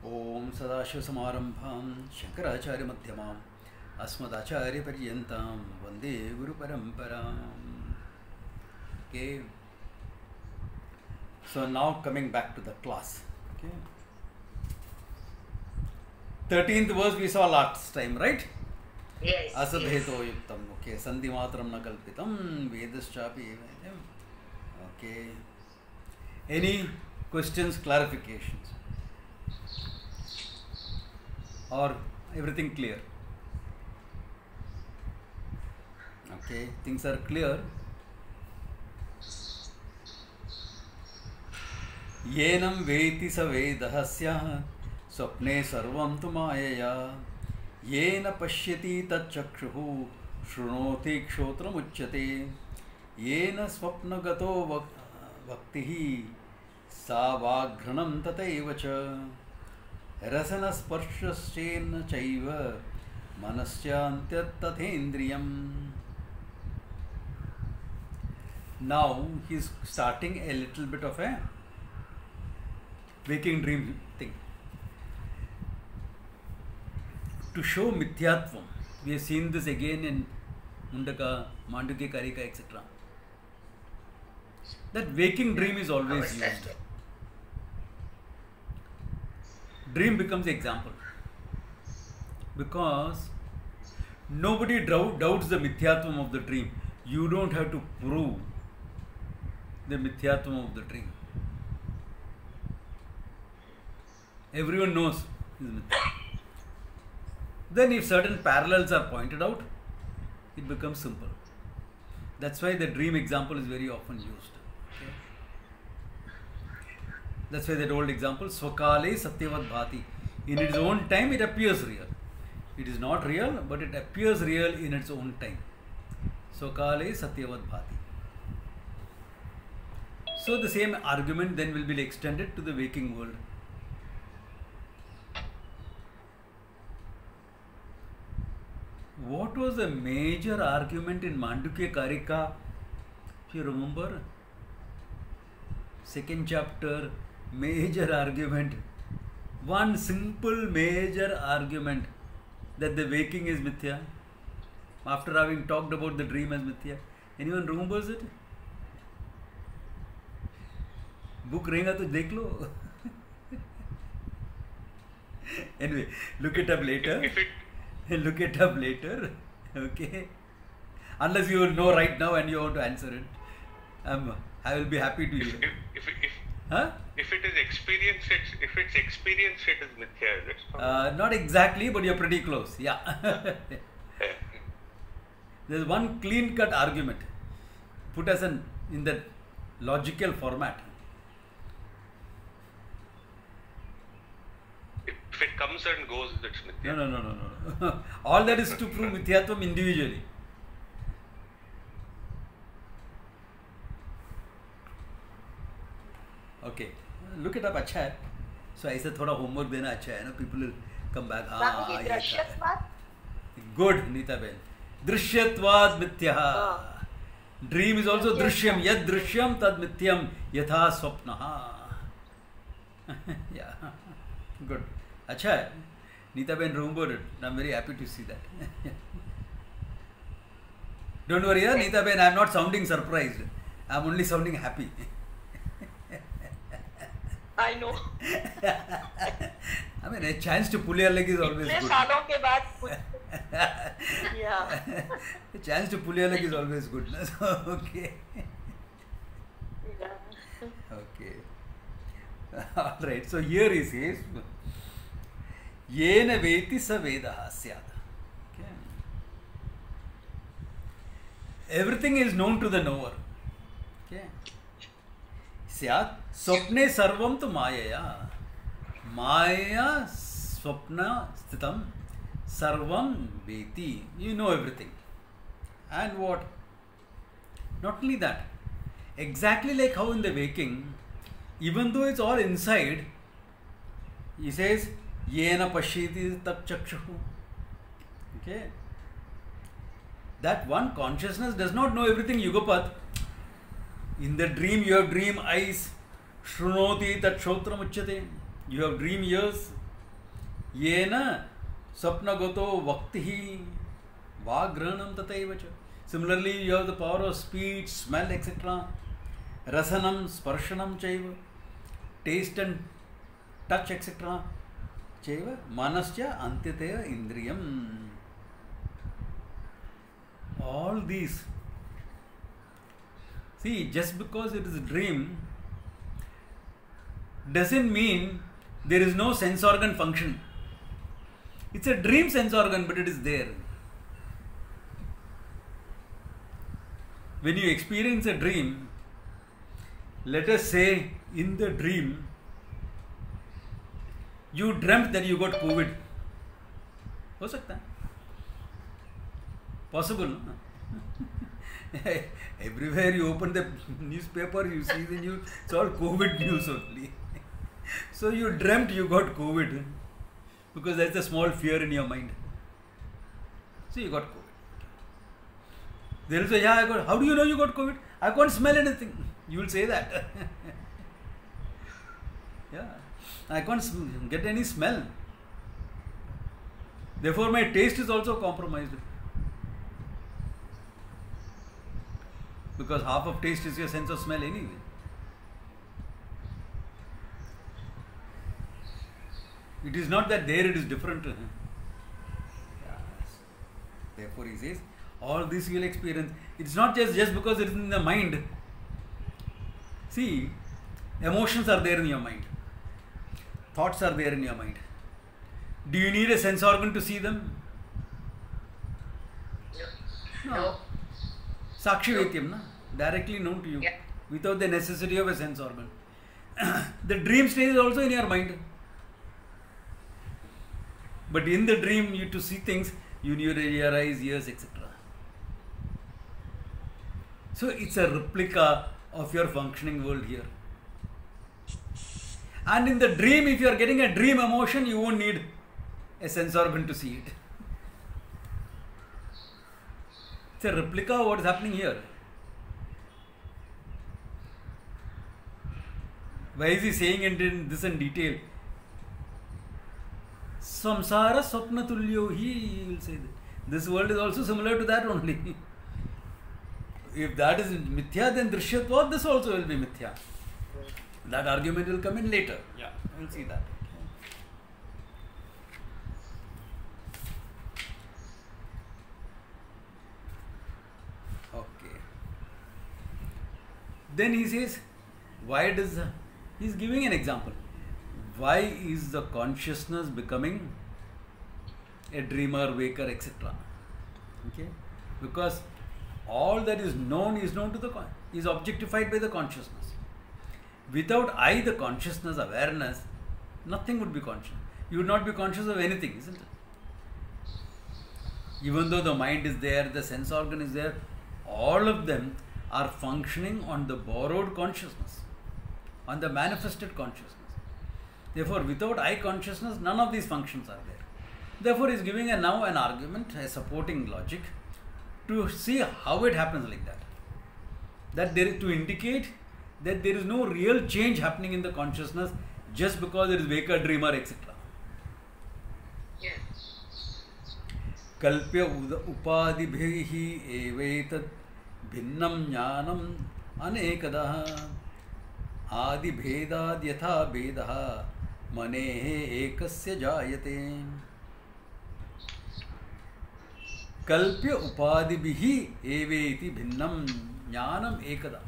ओम सदाशिवसमारंभां शंकराचार्यमध्यमाम् अस्मदाचार्यपर्यन्तां वन्दे गुरुपरम्पराम्. Okay, so now coming back to the class. Okay, 13th verse we saw last time, right? Yes. असभेतो युक्तम. Okay, संधि मात्रम न कल्पितम वेदश्चापि एवं. Okay, any questions, clarifications, or everything clear? Okay, things are clear. येनं वेति स वेदः स्याः स्वप्ने सर्वं तु मायया येन पश्यति तच्चक्षुः शृणोति श्रोत्रमुच्यते येन स्वप्नगतो वक्तिः सा वाग्घ्रणं तथैव च रसनस्पर्शश्चेन्न चैव मनश्चान्त्यतथेन्द्रियम्. Now he is starting a little bit of a waking dream thing to show mithyatvam. We have seen this again in Mundaka, Mandukya Karika, etc. That waking dream is always used. Dream becomes the example because nobody doubts the mithyatvam of the dream. You don't have to prove the mithyatvam of the dream. Everyone knows it is mithya. Then if certain parallels are pointed out, it becomes simple. That's why the dream example is very often used. Okay? That's why that old example, Swakale Satyavat Bhati. In its own time it appears real. It is not real, but it appears real in its own time. Swakale Satyavat Bhati. So the same argument then will be extended to the waking world. What was the major argument in Mandukya Karika? If you remember, second chapter, major argument, one simple major argument that the waking is mithya. After having talked about the dream as mithya, anyone remembers it? Book रहेगा तो देख लो. Anyway, look it up later. Look it up later. Okay. Unless you will know right now and you want to answer it, I will be happy to hear. If it is experience, if it's experience, it is mithya. That's not exactly, but you're pretty close. Yeah. There's one clean-cut argument put as in the logical format. If it comes and goes, that's mithya. No. All that is to prove mithyatvam individually. Okay, look it up. अच्छा है. So ऐसे थोड़ा homework देना अच्छा है ना. People will come back. हाँ, दृश्यत्वात्. Good, Neeta Ben. दृश्यत्वात् मिथ्यः. Dream is also drishyam. Yad drishyam tad mithyam yatha swapnaha. Yeah, good. अच्छा है. Neeta Ben remembered it. I'm very happy to see that. Don't worry, Neeta Ben. I'm not sounding surprised. I'm only sounding happy. I know. I mean, a chance to pull your leg is always good. सालों के बाद. Yeah. A chance to pull your leg is always good. So, okay. Yeah. Okay. All right. So here he says, Yena veti sa vedaha syat. Okay. Everything is known to the knower. Okay. Syat swapne sarvam tu mayaya. Maya swapna sthitam sarvam veti. You know everything. And what? Not only that. Exactly like how in the waking, even though it's all inside, he says, Yena pashyati tat chakshuhu. Okay. That one consciousness does not know everything, Yugapat. In the dream, you have dream eyes. Shrunoti tat shotram uchyate. You have dream ears. येन स्वप्नगतो वक्तिः वाग्रहणं तथैव च. Similarly, you have the power of speech, smell, etc. Rasanam, sparshanam chaiva, taste and touch, etc. Chaiva, manasya antyataya indriyam. All these. See, just because it is a dream doesn't mean there is no sense organ function. It's a dream sense organ, but it is there. When you experience a dream, let us say in the dream you dreamt that you got COVID. हो सकता है? Possible, no? Everywhere you open the newspaper, you see the news, it's all COVID news only. So you dreamt you got COVID because there's a small fear in your mind. So you got COVID. They will say, yeah, I got. How do you know you got COVID? I can't smell anything. You will say that. Yeah, I can't get any smell. Therefore, my taste is also compromised. Because half of taste is your sense of smell anyway. It is not that there it is different. Yes. Therefore, he says, all this you will experience. It's not just because it is in the mind. See, emotions are there in your mind. Thoughts are there in your mind. Do you need a sense organ to see them? No. Sakshi Vetyam, na? Directly known to you. Yeah. Without the necessity of a sense organ. The dream stage is also in your mind. But in the dream, you to see things, you need your eyes, ears, etc. So it's a replica of your functioning world here. And in the dream, if you are getting a dream emotion, you won't need a sense organ to see it. It's a replica of what is happening here. Why is he saying this in detail? Samsara swapna tulyo, he will say that. This world is also similar to that only. If that is mithya, then drishyatvat, this also will be mithya. That argument will come in later. Yeah, we'll see that. Okay. Then he says, he's giving an example. Why is the consciousness becoming a dreamer, waker, etc.? Okay? Because all that is known to the is objectified by the consciousness. Without I, the consciousness, awareness, nothing would be conscious. You would not be conscious of anything, isn't it? Even though the mind is there, the sense organ is there, all of them are functioning on the borrowed consciousness, on the manifested consciousness. Therefore, without I consciousness, none of these functions are there. Therefore, he is giving now an argument, a supporting logic, to see how it happens like that. That there is to indicate that there is no real change happening in the consciousness just because it is waker, dreamer, etc. Yes. Kalpya upadibhihi evetat bhinnam jnanam anekadaha adi bhedad yatha bedaha manehe ekasya jayate. Kalpya upadibhihi eveti bhinnam jnanam ekada.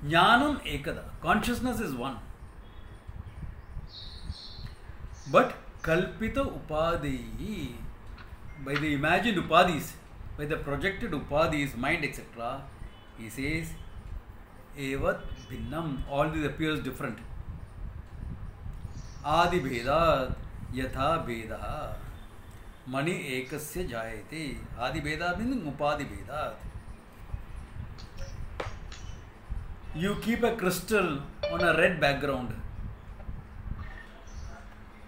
Jnanam ekada. Consciousness is one. But kalpita upadihi, by the imagined upadis, by the projected upadis, mind, etc., he says, evat bhinnam, all this appears different. Adi bhedat yatha bedaha mani ekasya jayate. Adi bhedat means upadi bhedat. You keep a crystal on a red background.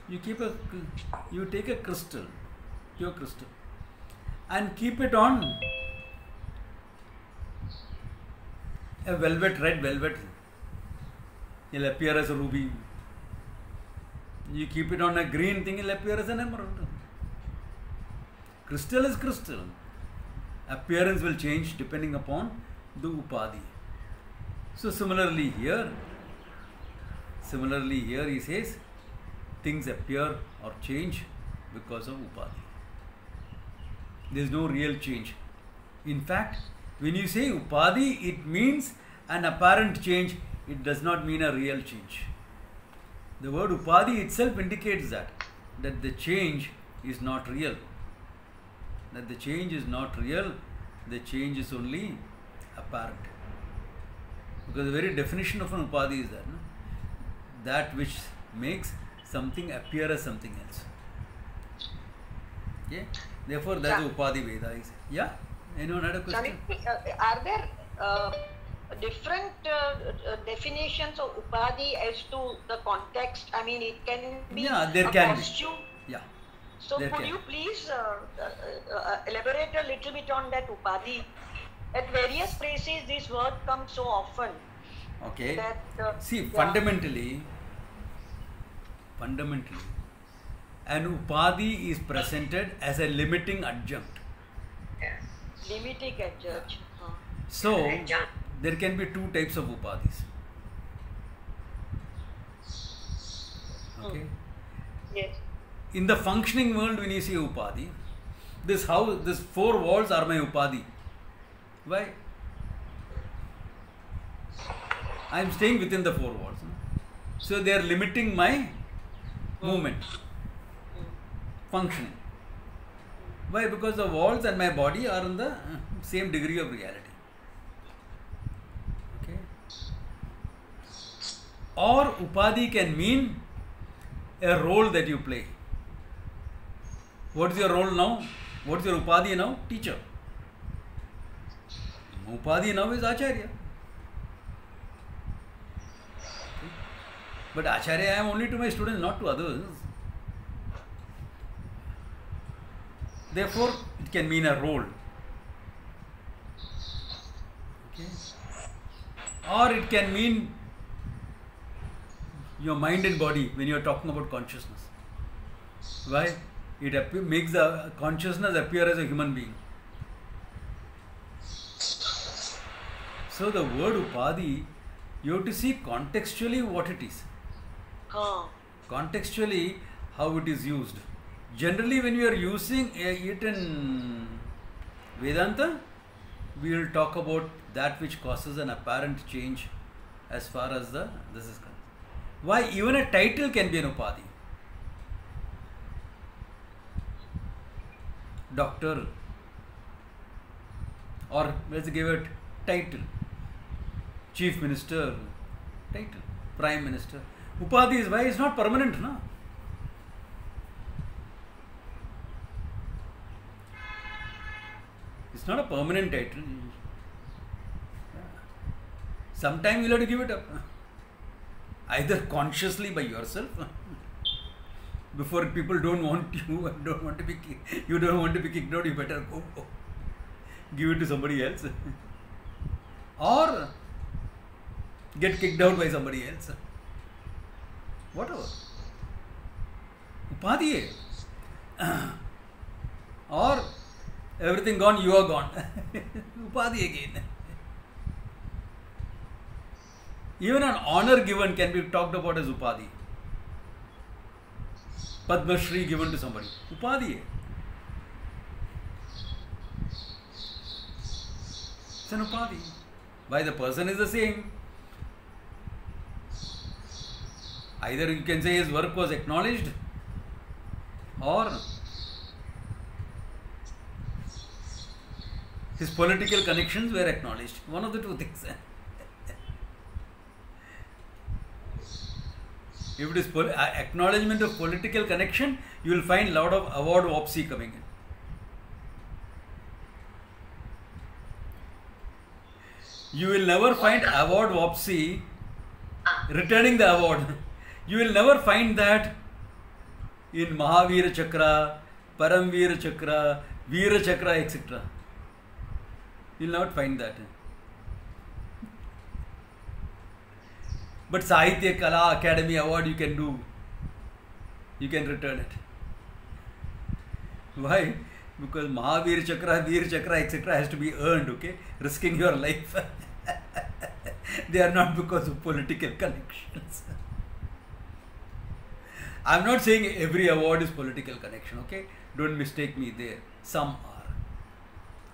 You take a crystal, pure crystal, and keep it on a red velvet. It will appear as a ruby. You keep it on a green thing, it will appear as an emerald. Crystal is crystal. Appearance will change depending upon the upadhi. So similarly here he says things appear or change because of upadhi. There is no real change. In fact, when you say upadhi, it means an apparent change. It does not mean a real change. The word upadhi itself indicates that the change is not real. That the change is not real, the change is only apparent. Because the very definition of an upadhi is that, no? That which makes something appear as something else. Okay? Therefore, that's Yeah. upadhi Veda is. Yeah? Anyone had a question? Are there different definitions of upadhi as to the context? I mean, it can be Yeah, there a can be. costume. Yeah. So There could can you please elaborate a little bit on that upadhi? At various places, this word comes so often Okay. that See, yeah. fundamentally, an upadhi is presented as a limiting adjunct. Yes. Limiting adjunct. So, Adjunct. there can be two types of upadhis. Okay. Yes. In the functioning world, when you see upadhi, this four walls are my upadhi. Why? I am staying within the four walls. No? So they are limiting my movement, functioning. Why? Because the walls and my body are in the same degree of reality. Okay. Or upadhi can mean a role that you play. What is your role now? What is your upadhi now? Teacher. Upadhi now is Acharya. But Acharya I am only to my students, not to others. Therefore, it can mean a role. Okay. Or it can mean your mind and body when you are talking about consciousness. Why? It makes the consciousness appear as a human being. So the word upadhi, you have to see contextually what it is. Contextually how it is used. Generally when we are using it in Vedanta, we will talk about that which causes an apparent change as far as this is concerned. Why? Even a title can be an upadhi. Doctor, or let's give it title. Chief Minister, title. Prime Minister. Upadhi is why it's not permanent, no? It's not a permanent title. Sometimes you'll have to give it up. Either consciously by yourself, before people don't want you and don't want to be you don't want to be kicked out, you better go. Give it to somebody else. Or get kicked out by somebody else. Whatever. Upadhi. Or everything gone, you are gone. Upadhi again. Even an honor given can be talked about as upadhi. Padma Shri given to somebody. Upadhi. It's an upadhi. Why? The person is the same. Either you can say his work was acknowledged, or his political connections were acknowledged. One of the two things. If it is acknowledgement of political connection, you will find a lot of award wopsy coming in. You will never find award wopsy returning the award. You will never find that in Mahavira Chakra, Paramvira Chakra, Veera Chakra, etc. You will not find that. But Sahitya Kala Academy Award you can do. you can return it. Why? Because Mahavir Chakra, Veer Chakra, etc. has to be earned, okay? Risking your life. They are not because of political connections. I'm not saying every award is political connection, okay? Don't mistake me there. Some are.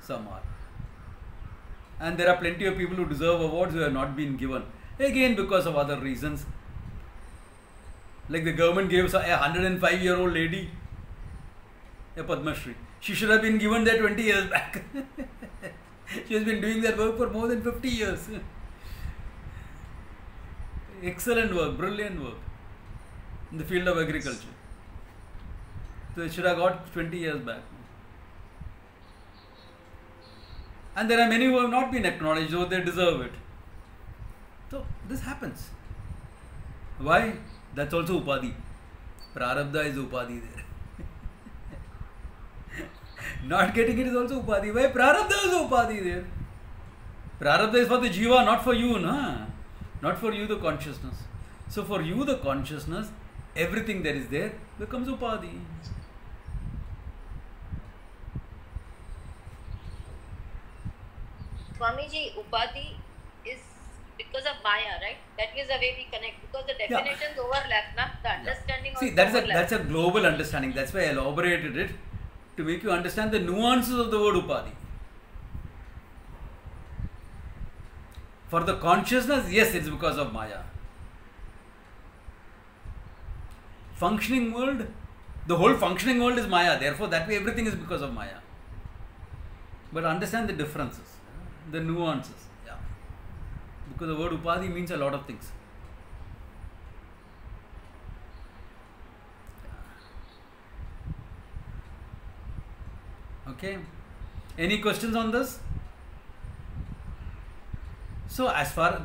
Some are. And there are plenty of people who deserve awards who have not been given. Again, because of other reasons. Like the government gave a 105-year-old lady a Padma Shri. She should have been given that 20 years back. She has been doing that work for more than 50 years. Excellent work, brilliant work in the field of agriculture. So it should have got 20 years back. And there are many who have not been acknowledged, though they deserve it. So this happens. Why? That's also Upadhi. Prarabdha is Upadhi there. Not getting it is also Upadhi. Why? Prarabdha is Upadhi there. Prarabdha is for the Jiva, not for you, na? Not for you, the consciousness. So for you, the consciousness, everything that is there becomes Upadhi. Swamiji, Upadhi is because of Maya, right? That is the way we connect. Because the definitions overlap, na? The understanding See, also overlaps. that's a global understanding. That's why I elaborated it to make you understand the nuances of the word Upadhi. For the consciousness, yes, it's because of Maya. Functioning world, the whole functioning world is Maya. Therefore, that way everything is because of Maya. But understand the differences, the nuances. Yeah. Because the word Upadhi means a lot of things. Okay. Any questions on this? So as far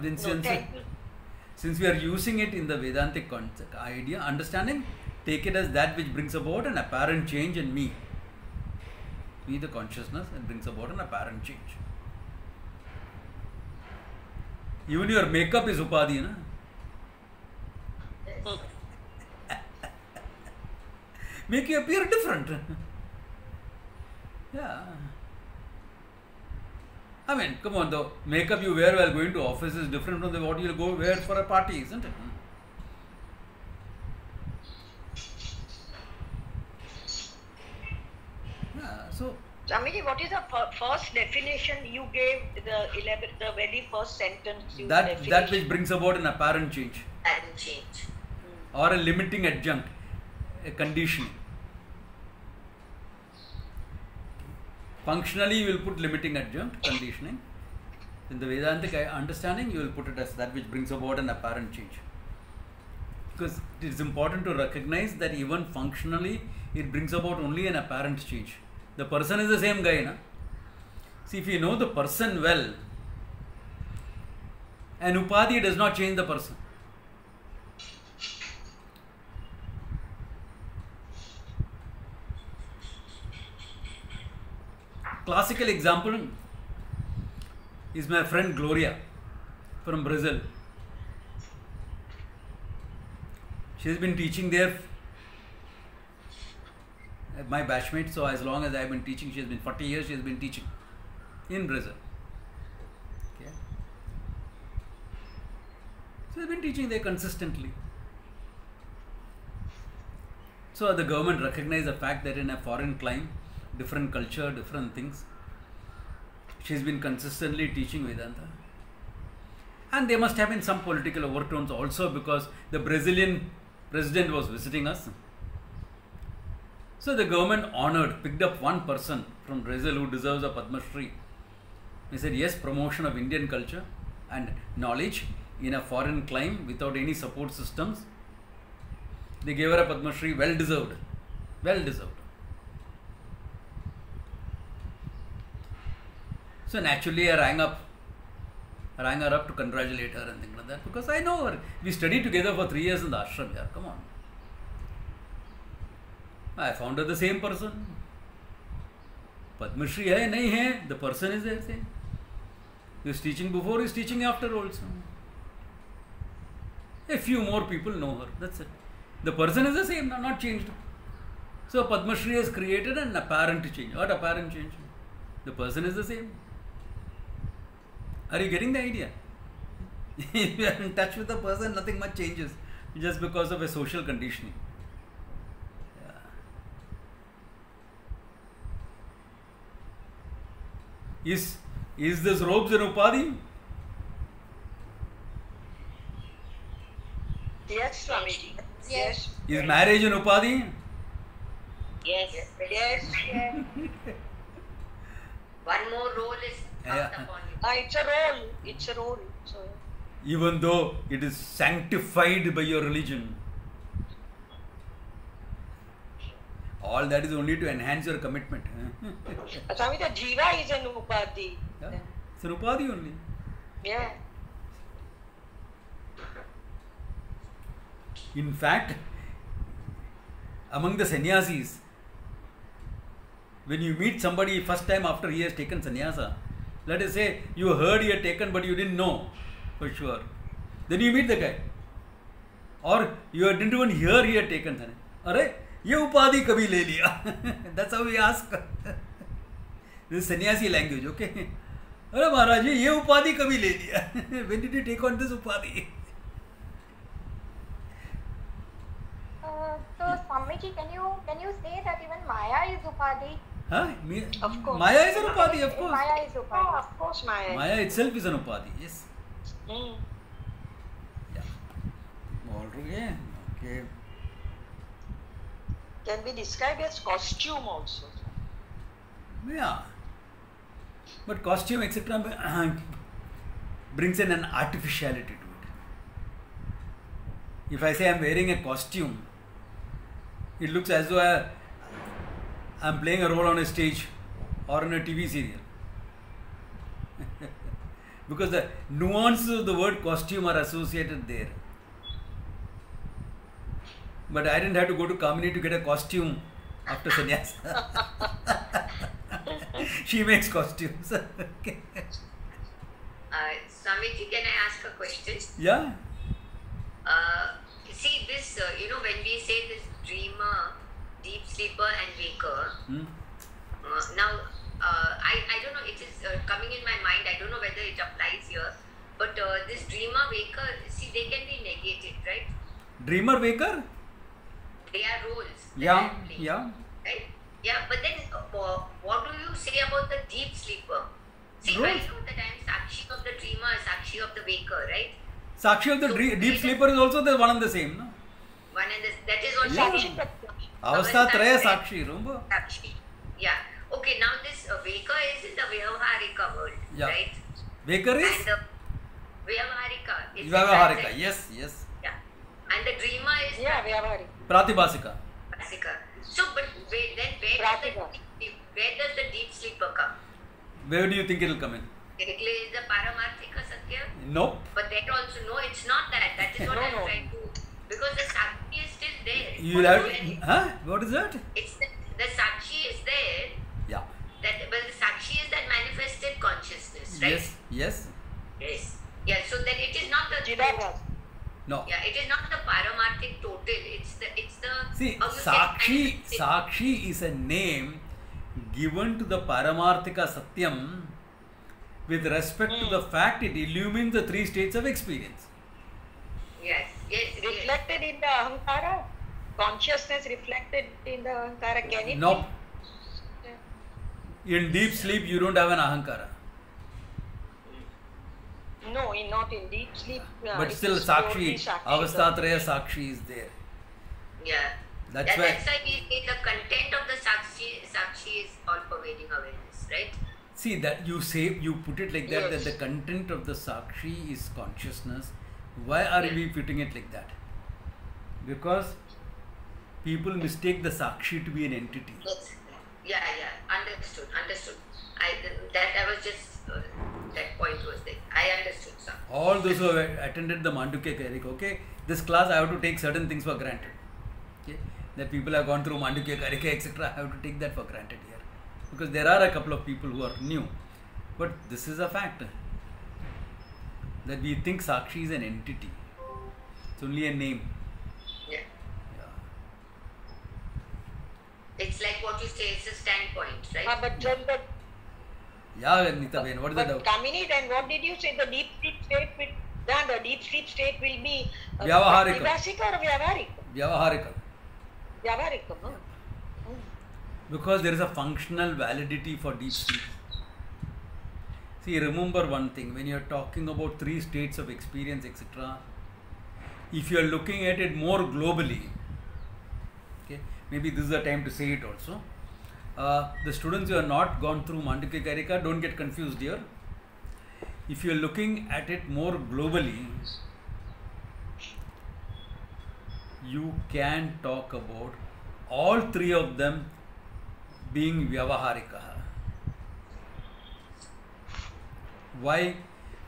since we are using it in the Vedantic concept, idea, understanding, take it as that which brings about an apparent change in me. Me, the consciousness, and brings about an apparent change. Even your makeup is Upadhi, na? Make you appear different. Yeah. I mean, come on, the makeup you wear while going to office is different from what you'll go wear for a party, isn't it? Yeah, so... Swamiji, what is the first definition you gave, the very first sentence you that which brings about an apparent change. Apparent change. Or a limiting adjunct, a conditioning. Functionally, you will put limiting adjunct, conditioning. In the Vedantic understanding, you will put it as that which brings about an apparent change. Because it is important to recognize that even functionally, it brings about only an apparent change. The person is the same guy, na? See, if you know the person well, an Upadhi does not change the person. Classical example is my friend Gloria from Brazil. She has been teaching there, my batchmate, so as long as I have been teaching, she has been 40 years, she has been teaching in Brazil. Okay. So she has been teaching there consistently. So the government recognized the fact that in a foreign clime, different culture, different things, she's been consistently teaching Vedanta. And there must have been some political overtones also, because the Brazilian president was visiting us. So the government picked up one person from Brazil who deserves a Padma Shri. He said, yes, promotion of Indian culture and knowledge in a foreign clime without any support systems. They gave her a Padma Shri, well deserved. Well deserved. So naturally I rang her up to congratulate her and things like that, because I know her. We studied together for 3 years in the ashram. Yeah, come on. I found her the same person. Padma Shri hai, nahi hai, the person is there same. He is teaching before, he is teaching after also. A few more people know her, that's it. The person is the same, not changed. So Padma Shri has created an apparent change. What apparent change? The person is the same. Are you getting the idea? If you are in touch with the person, nothing much changes just because of a social conditioning. Yeah. Is this robes an upadhi? Yes, Swamiji. Yes. Is marriage an upadhi? Yes. Yes. One more role is Yeah. upon you. It's a role. It's a role. So, Even though it is sanctified by your religion. All that is only to enhance your commitment. Swami, the jiva is an upadhi. Yeah. It's an upadhi only. Yeah. In fact, among the sannyasis, when you meet somebody first time after he has taken sannyasa, let us say you heard he had taken but you didn't know for sure. Then you meet the guy. Or you didn't even hear he had taken sannyasa. Arey, ye upadhi kabhi le liya. That's how we ask. This is sannyasi language, okay? Arey Maharaj, ye upadhi kabhi le liya. When did you take on this upadhi? So Swamiji, can you say that even Maya is upadhi? Huh? Of course. Maya is an upadhi, of course. Maya is Oh, upadhi. of course, Maya. Maya itself is an upadhi, yes. Mm. Yeah. All right. Okay. Can be described as costume also. Yeah. But costume, etc., brings in an artificiality to it. If I say I'm wearing a costume, it looks as though I'm playing a role on a stage or in a TV serial. Because the nuances of the word costume are associated there. But I didn't have to go to Kamini to get a costume after sannyasa. She makes costumes. Okay. Swamiji, can I ask a question? Yeah. See this, when we say this dreamer, deep sleeper and waker, now I don't know, it is coming in my mind, I don't know whether it applies here, but this dreamer, waker, see, they can be negated, right? Dreamer, waker? They are roles. Yeah, that I play, yeah. Right? Yeah, but then what do you say about the deep sleeper? See, Roles. I know that I am Sakshi of the dreamer, Sakshi of the waker, right? Sakshi of the So, deep sleeper is also the one and the same, no? One and that is also Yeah. Avasthatraya Sakshi, remember? Sakshi. Yeah. Okay, now this waker is in the Vyavaharika world, Yeah. right? Waker is? And the Vyavaharika is Vyavaharika, the transaction. yes, yes. Yeah. And the dreamer is Yeah, Vyavaharika. Pratibhasika. Vyavaharika. So, but where does the deep sleeper come? Where do you think it will come in? Technically, is the Paramarthika Satya? Nope. But that also, no, it's not that. That is what I'm trying to. Because the Sakshi is still there. You will have. Huh? What is that? It's the Sakshi is there. Yeah. But the Sakshi is that manifested consciousness, right? Yes, yes. Yes. Yeah, so then it is not the Chidabhas. No. Yeah, it is not the paramarthic total. It's the See, how you can Sakshi is a name given to the Paramarthika Satyam with respect to the fact it illumines the three states of experience. Yes, yes. Reflected in the Ahankara? Consciousness reflected in the Ahankara, can it Nope. be? In deep sleep, you don't have an Ahankara. No, not in deep sleep. But it still, is Sakshi, purely Sakshi. Avasthatraya Sakshi is there. Yeah. That's That's why. why we say the content of the Sakshi is all pervading awareness, right? See that you put it like that, Yes. that the content of the Sakshi is consciousness. Why are we putting it like that? Because people mistake the Sakshi to be an entity. Yes. Yeah, yeah. Understood. I was just that point was there. I understood, sir. All those who have attended the Mandukya Karika, okay, this class I have to take certain things for granted. Okay, that people have gone through Mandukya Karika, etc. I have to take that for granted here. Because there are a couple of people who are new. But this is a fact. That we think Sakshi is an entity. It's only a name. Yeah. It's like what you say, it's a standpoint, right? But then the Yeah, Nita Ben, what is the doubt? Kamini, then what did you say? The deep sleep state will, then the deep sleep state will be Vyavaharika. Pratibhasika or Vyavaharika? Vyavaharika. Vyavaharika, no? Because there is a functional validity for deep sleep. See, remember one thing, when you are talking about 3 states of experience, etc., if you are looking at it more globally, okay, maybe this is the time to say it also. The students who have not gone through Mandukya Karika, don't get confused here. If you are looking at it more globally, you can talk about all 3 of them being Vyavaharika. Why?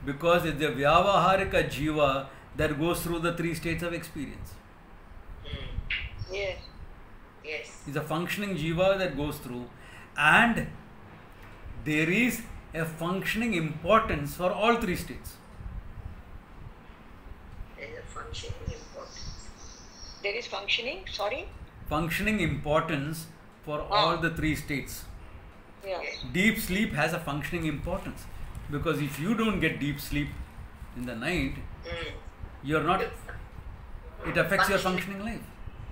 Because it's the Vyavaharika Jiva that goes through the 3 states of experience. Yes. Yes. It's a functioning Jiva that goes through, and there is a functioning importance for all 3 states. There is a functioning importance. There is functioning, sorry? Functioning importance for all the 3 states. Yeah. Deep sleep has a functioning importance, because if you don't get deep sleep in the night, you're not, it affects your functioning life.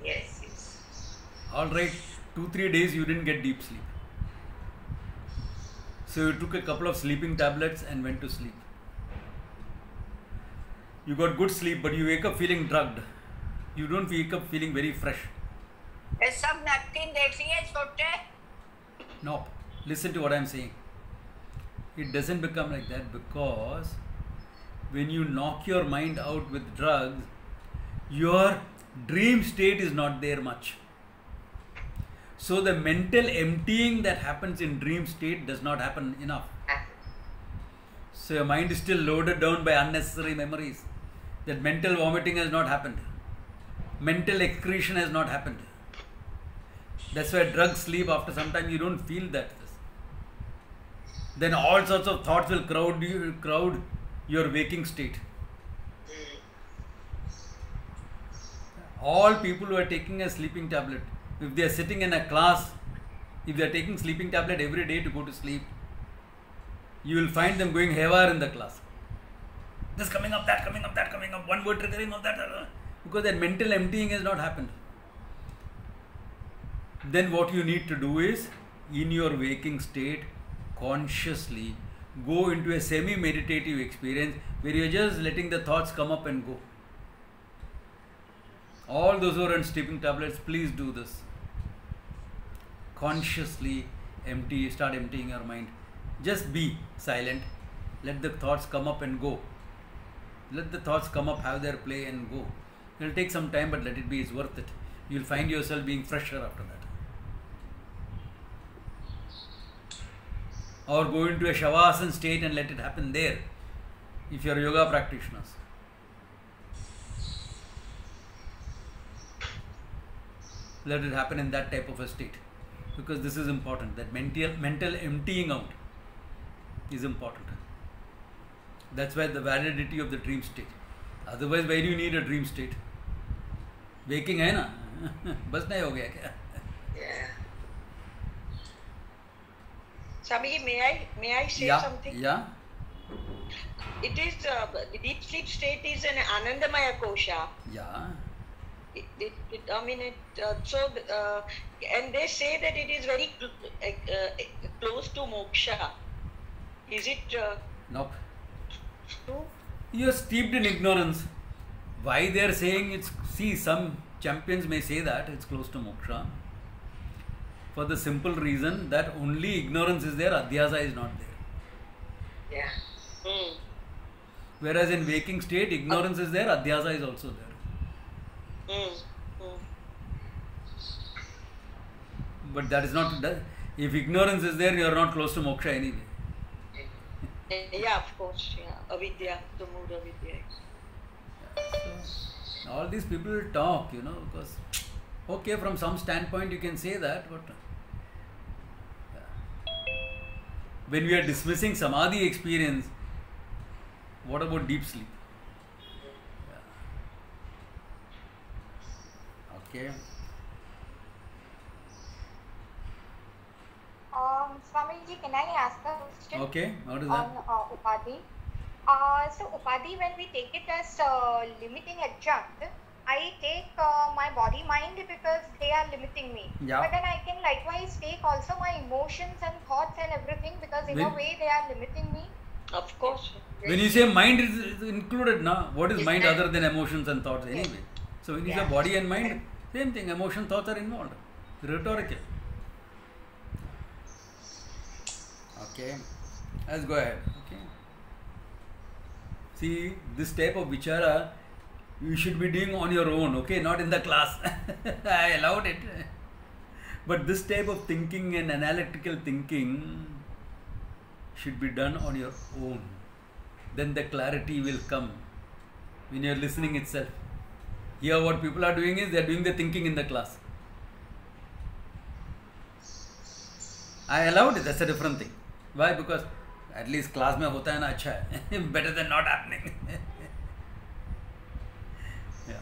Yes, yes. Alright, 2-3 days you didn't get deep sleep. So you took a couple of sleeping tablets and went to sleep. You got good sleep, but you wake up feeling drugged. You don't wake up feeling very fresh. सब नक्की देखिए छोटे No, listen to what I'm saying. It doesn't become like that, because when you knock your mind out with drugs, your dream state is not there much. So the mental emptying that happens in dream state does not happen enough. So your mind is still loaded down by unnecessary memories. That mental vomiting has not happened. Mental excretion has not happened. That's why drugs sleep, after some time you don't feel that. Then all sorts of thoughts will crowd your waking state. All people who are taking a sleeping tablet, if they are sitting in a class, if they are taking sleeping tablet every day to go to sleep, you will find them going haywire in the class. This coming up, that coming up, that coming up, one word triggering of that, because that mental emptying has not happened. Then what you need to do is, in your waking state, consciously go into a semi-meditative experience where you are just letting the thoughts come up and go. All those who are on sleeping tablets, please do this. Consciously start emptying your mind. Just be silent. Let the thoughts come up and go. Let the thoughts come up, have their play and go. It will take some time, but let it be, it's worth it. You will find yourself being fresher after that. Or go into a Shavasana state and let it happen there, if you are yoga practitioners. Let it happen in that type of a state, because this is important. That mental emptying out is important. That's why the validity of the dream state. Otherwise, why do you need a dream state? Waking hai na? Bas nahi ho gaya kya? Yeah. Swamiji, may I say something? Yeah. It is the deep sleep state is an Anandamaya kosha. Yeah. And they say that it is very close to moksha. Is it Nope. true? You are steeped in ignorance. Why they are saying it's, see, some champions may say that it's close to moksha, for the simple reason that only ignorance is there, adhyasa is not there. Yeah. Whereas in waking state, ignorance is there, adhyasa is also there. But that is not, if ignorance is there, you are not close to moksha anyway. Yeah, of course. Yeah, avidya, the mood avidya. So, all these people will talk, because, okay, from some standpoint you can say that, but when we are dismissing samadhi experience, what about deep sleep? Okay. Swamiji, can I ask a question? Okay, what is On that? Upadhi. So Upadhi, when we take it as limiting adjunct, I take my body mind because they are limiting me. Yeah. But then I can likewise take also my emotions and thoughts and everything because in a way they are limiting me. Of course. When you say mind is included, na? What is mind other than emotions and thoughts anyway? So when you say body and mind, same thing, emotion, thoughts are involved. Rhetorical. Okay, let's go ahead. Okay. See, this type of vichara you should be doing on your own, okay, not in the class. I allowed it. But this type of thinking and analytical thinking should be done on your own. Then the clarity will come when you are listening itself. Here what people are doing is they are doing the thinking in the class. I allowed it, that's a different thing. Why? Because at least class mein hota hai na, acha hai. Better than not happening. Yeah.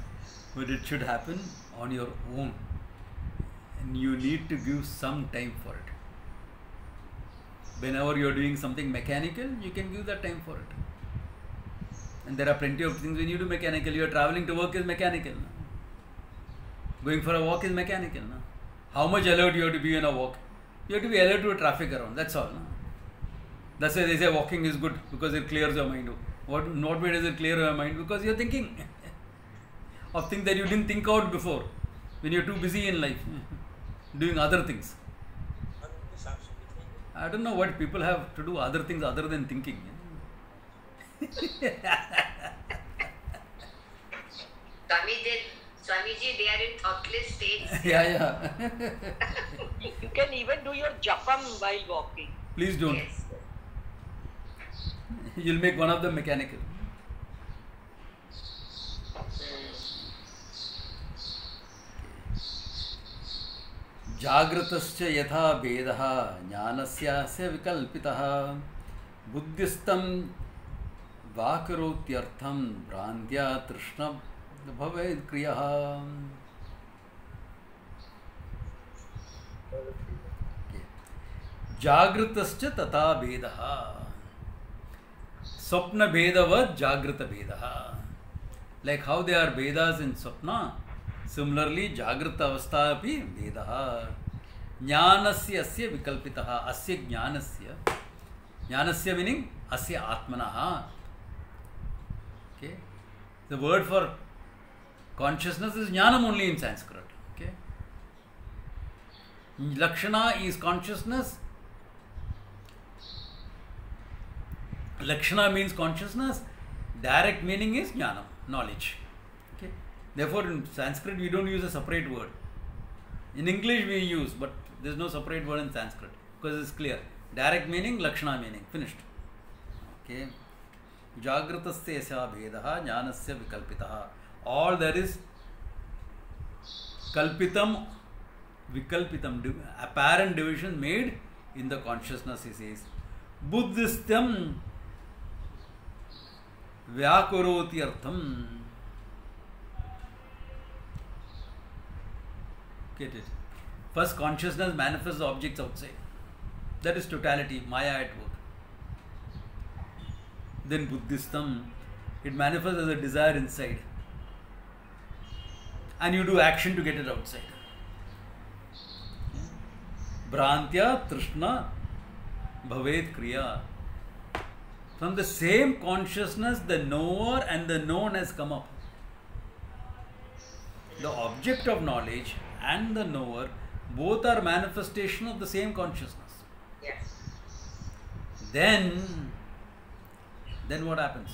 But it should happen on your own. And you need to give some time for it. Whenever you are doing something mechanical, you can give that time for it. And there are plenty of things when you do mechanical. You are traveling to work is mechanical. No? Going for a walk is mechanical. No? How much alert you have to be in a walk? You have to be alert to a traffic around. That's all. No? That's why they say walking is good because it clears your mind. Not why does it clear your mind? Because you are thinking of things that you didn't think out before when you are too busy in life doing other things. I don't know what people have to do other things other than thinking. Swamiji, they are in thoughtless states. Yeah. You can even do your japam while walking. Please don't. Yes. You'll make one of them mechanical. जागृतश्च यथा भेदः ज्ञानस्यास्य विकल्पितः बुद्धिस्तं वाकरोत्यर्थं भ्रान्त्या तृष्ण भवेत् क्रियः. जागृतश्च तथा भेदः स्वप्न भेदवत् जागृत भेदः. Like how there are Vedas in Swapna, similarly Jagrata Avastha api Vedaha. Jnanasya asya vikalpitaha. Asya jnanasya. Jnanasya meaning asya atmanaha. Okay. The word for consciousness is jnanam only in Sanskrit. Okay. Lakshana is consciousness. Lakshana means consciousness. Direct meaning is jnanam, knowledge. Okay. Therefore, in Sanskrit we don't use a separate word. In English we use, but there is no separate word in Sanskrit because it's clear. Direct meaning, Lakshana meaning. Finished. Okay. Jagratasya yasya bhedaha jnanasya vikalpitaha. All there is kalpitam, vikalpitam, apparent division made in the consciousness, he says. Buddhistam Vyakuroti artham. Get it? First, consciousness manifests the objects outside. That is totality, Maya at work. Then Buddhistam, it manifests as a desire inside. And you do action to get it outside. Bhrantya Trishna Bhavet Kriya. From the same consciousness, the knower and the known has come up. The object of knowledge and the knower both are manifestation of the same consciousness. Yes. Then what happens?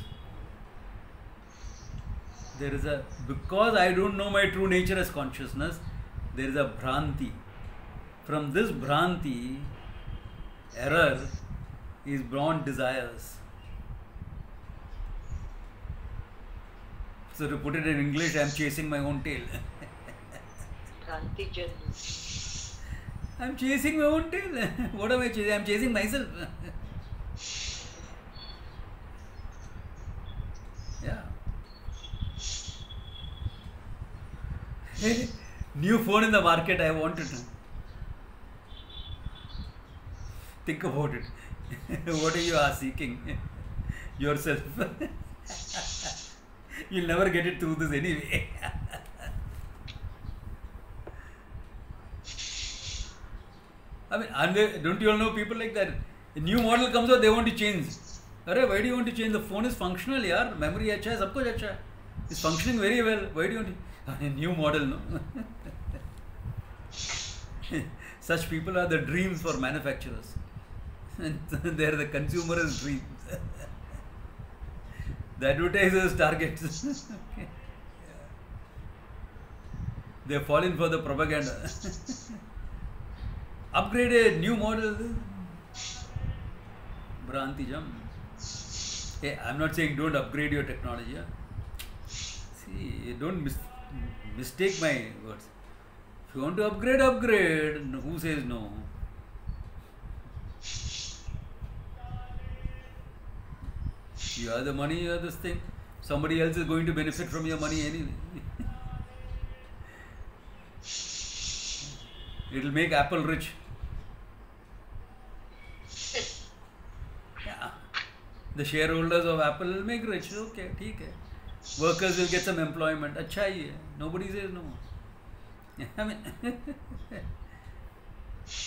There is a, because I don't know my true nature as consciousness, there is a Bhranti. From this Bhranti, error is born desires. So to put it in English, I am chasing my own tail. Kranti journey. I am chasing my own tail. What am I chasing? I am chasing myself. Yeah. New phone in the market, I wanted. Think about it. What are you seeking? Yourself. You'll never get it through this anyway. I mean, and don't you all know people like that? A new model comes out, they want to change. Arey, why do you want to change? The phone is functional, yaar. Memory acha hai, sab kuch acha hai. It's functioning very well. Why do you want to? A new model, no? Such people are the dreams for manufacturers. And they are the consumer's dreams. The advertisers' targets. Okay. They have fallen for the propaganda. Upgraded, new model. Brantijam. Hey, I'm not saying don't upgrade your technology. Huh? See, don't mistake my words. If you want to upgrade, upgrade. Who says no? You have the money, you have this thing. Somebody else is going to benefit from your money anyway. It will make Apple rich. Yeah. The shareholders of Apple will make rich. Okay, theek hai. Workers will get some employment. Achha hi hai. Nobody says no. I mean,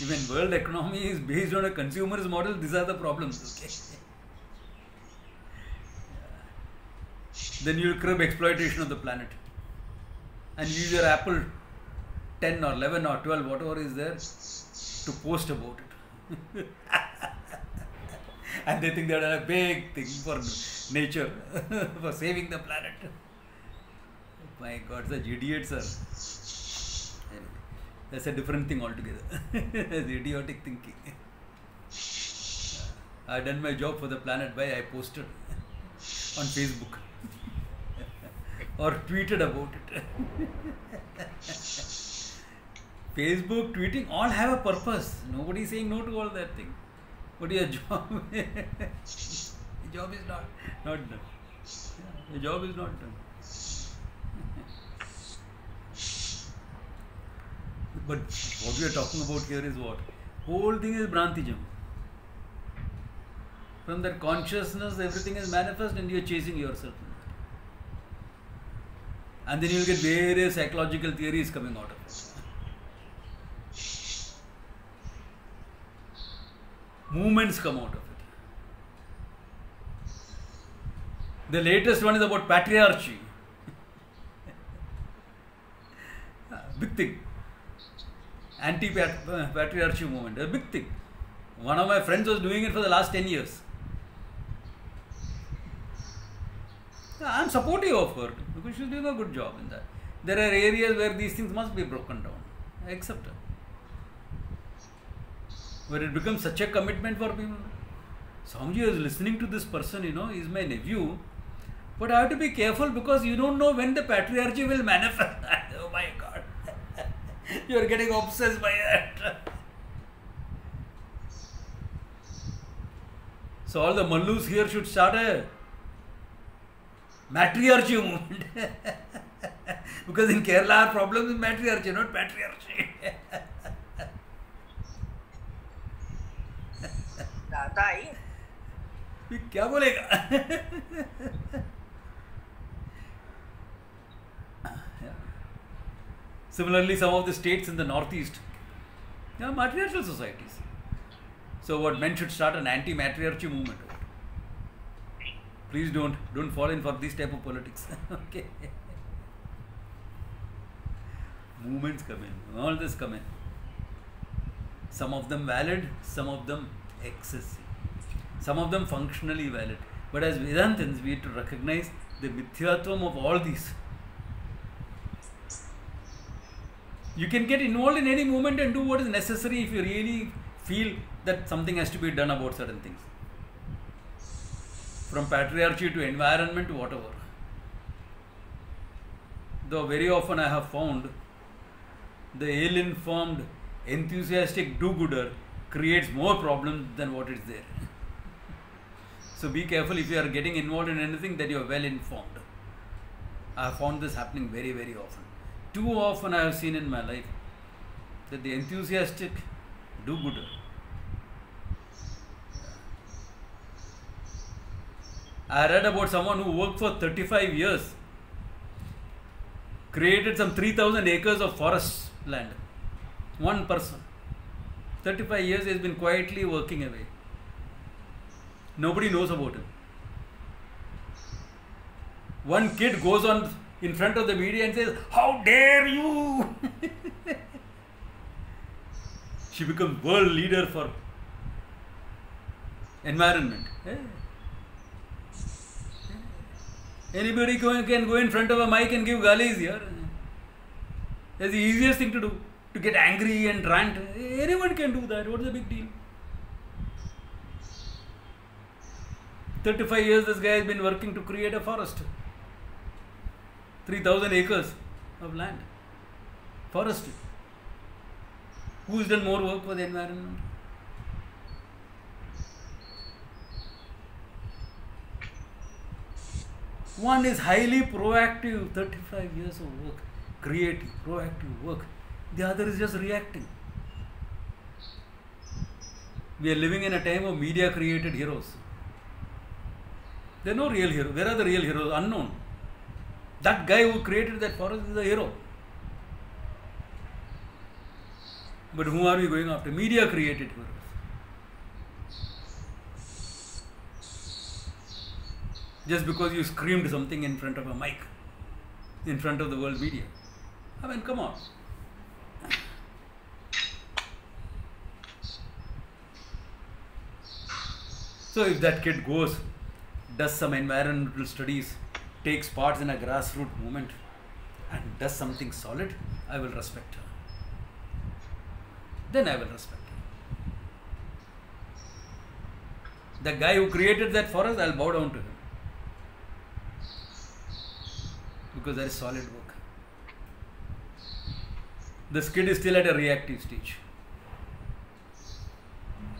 even world economy is based on a consumer's model. These are the problems. Okay. Then you will curb exploitation of the planet and use your Apple 10 or 11 or 12, whatever is there, to post about it. And they think they are a big thing for nature, for saving the planet. My God, such idiots are. That's a different thing altogether. That's idiotic thinking. I done my job for the planet by I posted on Facebook. Or tweeted about it. Facebook, tweeting, all have a purpose. Nobody is saying no to all that thing. But your job, your job is not done. Your job is not done. But what we are talking about here is what? Whole thing is Brantijam. From that consciousness, everything is manifest and you are chasing yourself. And then you will get various psychological theories coming out of it. Movements come out of it. The latest one is about patriarchy. Big thing. Anti-patriarchy movement. A big thing. One of my friends was doing it for the last 10 years. I am supportive of her because she is doing a good job in that. There are areas where these things must be broken down. I accept it. Where it becomes such a commitment for people. Swamiji is listening to this person, he is my nephew. But I have to be careful because you don't know when the patriarchy will manifest. Oh my God. You are getting obsessed by that. So all the Mallus here should start a matriarchy movement. Because in Kerala our problem is matriarchy, not patriarchy. क्या बोलेगा? Similarly, some of the states in the northeast, they are matriarchal societies. So what, men should start an anti-matriarchy movement. Please don't fall in for this type of politics. Okay. Movements come in, all this come in. Some of them valid, some of them excessive. Some of them functionally valid. But as Vedantins, we have to recognize the mithyatvam of all these. You can get involved in any movement and do what is necessary if you really feel that something has to be done about certain things. From patriarchy to environment to whatever. Though very often I have found the ill-informed, enthusiastic do-gooder creates more problems than what is there. So be careful if you are getting involved in anything that you are well informed. I have found this happening very, very often. Too often I have seen in my life that the enthusiastic do-gooder I read about someone who worked for 35 years, created some 3,000 acres of forest land. One person. 35 years he has been quietly working away. Nobody knows about him. One kid goes on in front of the media and says, "How dare you!" She becomes world leader for environment. Anybody can go in front of a mic and give galis here. That's the easiest thing to do. To get angry and rant. Anyone can do that. What's the big deal? 35 years this guy has been working to create a forest. 3,000 acres of land. Forestry. Who's done more work for the environment? One is highly proactive, 35 years of work, creative, proactive work. The other is just reacting. We are living in a time of media created heroes. There are no real heroes. Where are the real heroes? Unknown. That guy who created that forest is a hero. But who are we going after? Media created heroes. Just because you screamed something in front of a mic, in front of the world media. I mean, come on. So if that kid goes, does some environmental studies, takes part in a grassroots movement and does something solid, I will respect her. Then I will respect her. The guy who created that forest, I'll bow down to him. Because that is solid work. This kid is still at a reactive stage.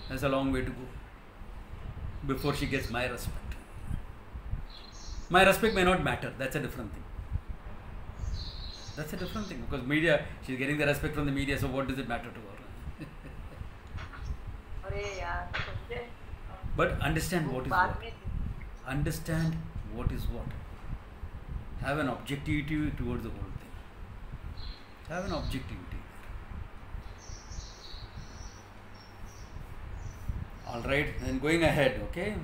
There's a long way to go before she gets my respect. My respect may not matter. That's a different thing. That's a different thing. Because media, she's getting the respect from the media, so what does it matter to her? But understand what is what. Understand what is what. Have an objectivity towards the whole thing. Have an objectivity. Alright, then going ahead, okay?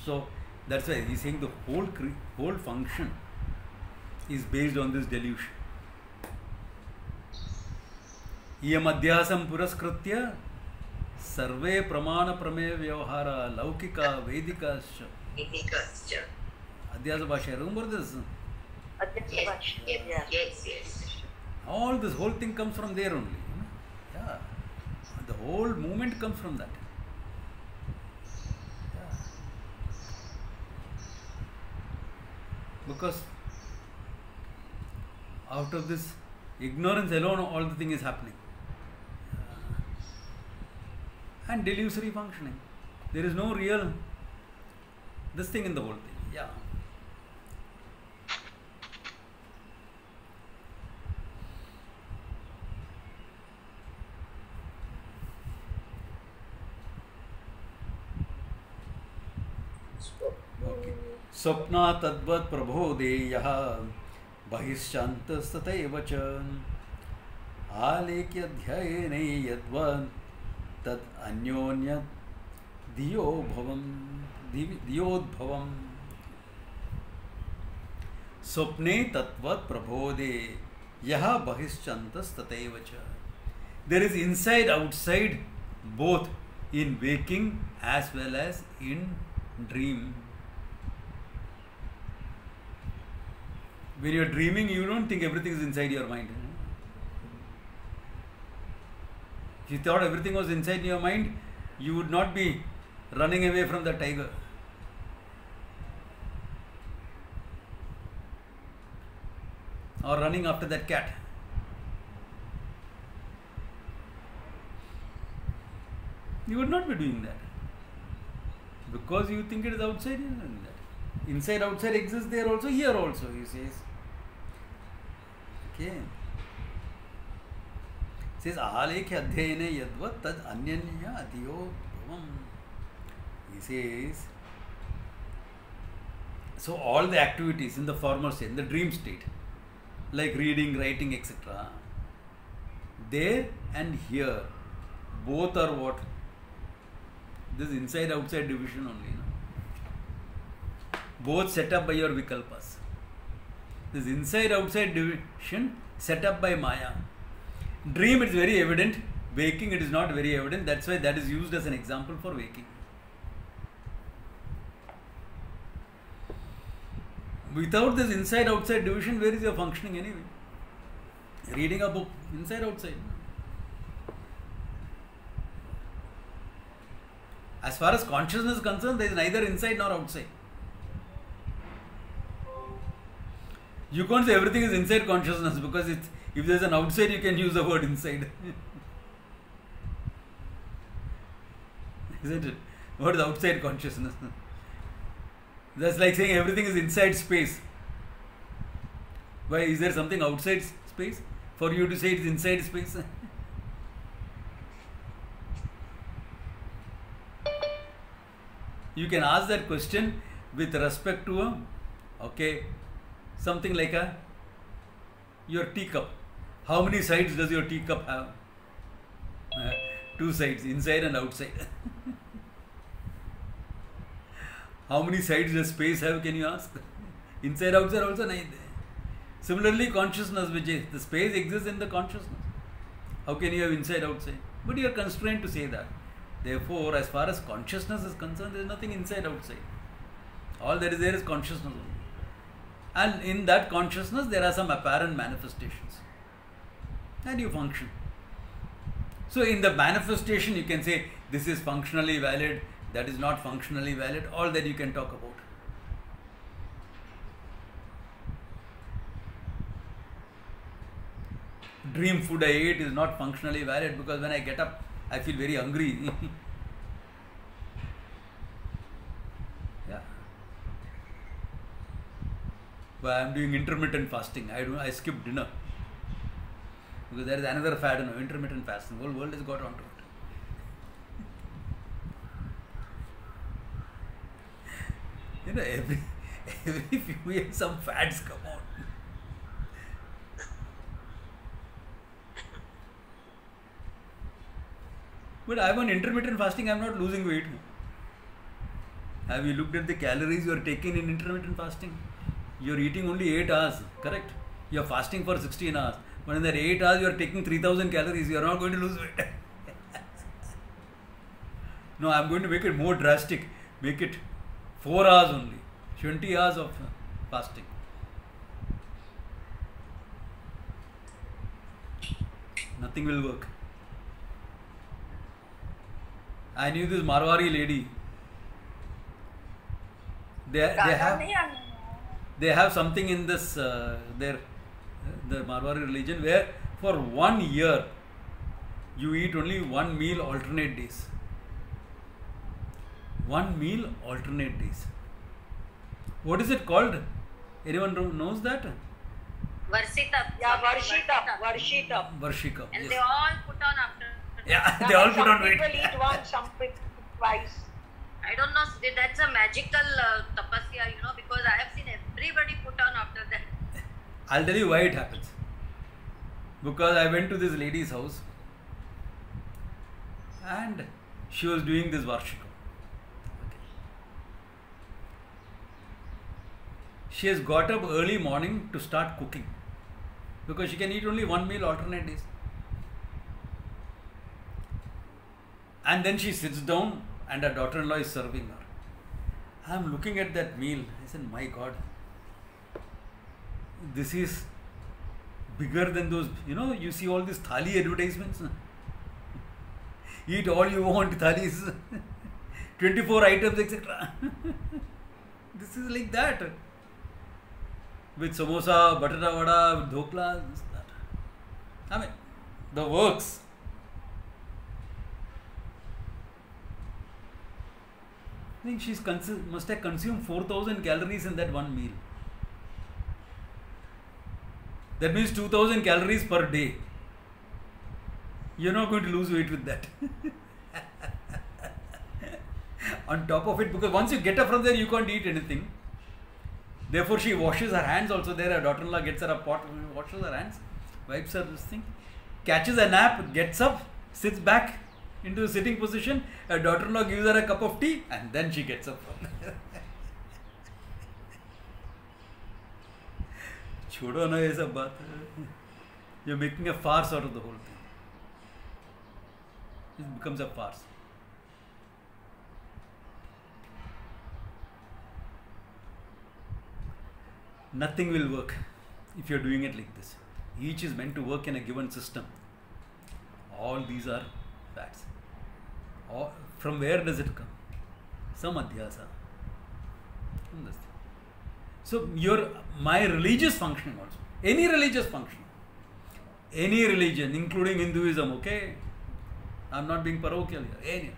So, that's why he's saying the whole function is based on this delusion. Iyam adhyasam puraskritya sarve pramana prameya vyavahara laukika vedikascha. Adhyasa bhashya, remember this? Yes. All this whole thing comes from there only. Yeah. The whole movement comes from that. Yeah. Because out of this ignorance alone, all the thing is happening. Yeah. And delusory functioning. There is no real this thing in the whole thing. Yeah. Okay. Swapna tadvat prabhodeyaha bahishantastataeva cha alekyadhyayene yadvan tad anyonyat diyodbhavam swapne tatvat prabhode yaha bahishantastataeva cha. There is inside outside both in waking as well as in dream. When you are dreaming, you don't think everything is inside your mind. If you thought everything was inside your mind, you would not be running away from the tiger. Or running after that cat. You would not be doing that. Because you think it is outside, you are doing that. Inside, outside exists there also, here also, he says. Okay. It says, Ahalekya adhyayane yadvat tad anyanya adiyo bhavam. He says, so all the activities in the former state, in the dream state, like reading, writing, etc., there and here, both are what? This inside-outside division only. No? Both set up by your vikalpas. This inside-outside division set up by Maya. Dream is very evident, waking it is not very evident. That's why that is used as an example for waking. Without this inside-outside division, where is your functioning anyway? Reading a book, inside-outside. As far as consciousness is concerned, there is neither inside nor outside. You can't say everything is inside consciousness, because if there is an outside, you can use the word inside. Isn't it? What is outside consciousness? That's like saying everything is inside space. Why? Is there something outside space for you to say it's inside space? You can ask that question with respect to something like your teacup. How many sides does your teacup have? 2 sides, inside and outside. How many sides does space have, can you ask? Inside, outside also nahi. Similarly, consciousness, which is the space exists in the consciousness. How can you have inside, outside? But you are constrained to say that. Therefore, as far as consciousness is concerned, there is nothing inside, outside. All that is there is consciousness only. And in that consciousness, there are some apparent manifestations. And you function. So, in the manifestation, you can say, this is functionally valid, that is not functionally valid, all that you can talk about. Dream food I ate is not functionally valid, because when I get up, I feel very hungry. Yeah. But I am doing intermittent fasting. I skip dinner. Because there is another fad, intermittent fasting. The whole world has got onto it. Every few years some fads come out. But I am on intermittent fasting, I am not losing weight. Have you looked at the calories you are taking in intermittent fasting? You are eating only 8 hours, correct? You are fasting for 16 hours. But in that 8 hours you are taking 3000 calories, you are not going to lose weight. No, I am going to make it more drastic. Make it 4 hours only. 20 hours of fasting. Nothing will work. I knew this Marwari lady. They have something in this the Marwari religion where for 1 year you eat only 1 meal alternate days. 1 meal alternate days. What is it called? Anyone knows that? Varshita. Yeah, Varshita. Varshika. And yes. they all put on after. Yeah, they all put on weight. Some people eat once, some people twice. I don't know. That's a magical tapasya, because I have seen everybody put on after that. I'll tell you why it happens. Because I went to this lady's house and she was doing this Varshika. She has got up early morning to start cooking because she can eat only 1 meal alternate days. And then she sits down and her daughter-in-law is serving her. I am looking at that meal. I said, my God, this is bigger than those, you see all these thali advertisements. Eat all you want, thalis, 24 items, etc. This is like that. With samosa, batata vada, dhokla, this, that. I mean, the works. I think she must have consumed 4000 calories in that 1 meal. That means 2000 calories per day. You're not going to lose weight with that. on top of it, because once you get up from there, you can't eat anything. Therefore, she washes her hands also there. Her daughter-in-law gets her a pot, washes her hands, wipes her this thing, catches a nap, gets up, sits back into the sitting position. Her daughter-in-law gives her a cup of tea, and then she gets up from there. Chodo na ye sab baat. You're making a farce out of the whole thing. It becomes a farce. Nothing will work if you're doing it like this. Each is meant to work in a given system. All these are facts. From where does it come? Some adhyasa. So my religious functioning also, any religious function, any religion, including Hinduism, okay? I'm not being parochial here.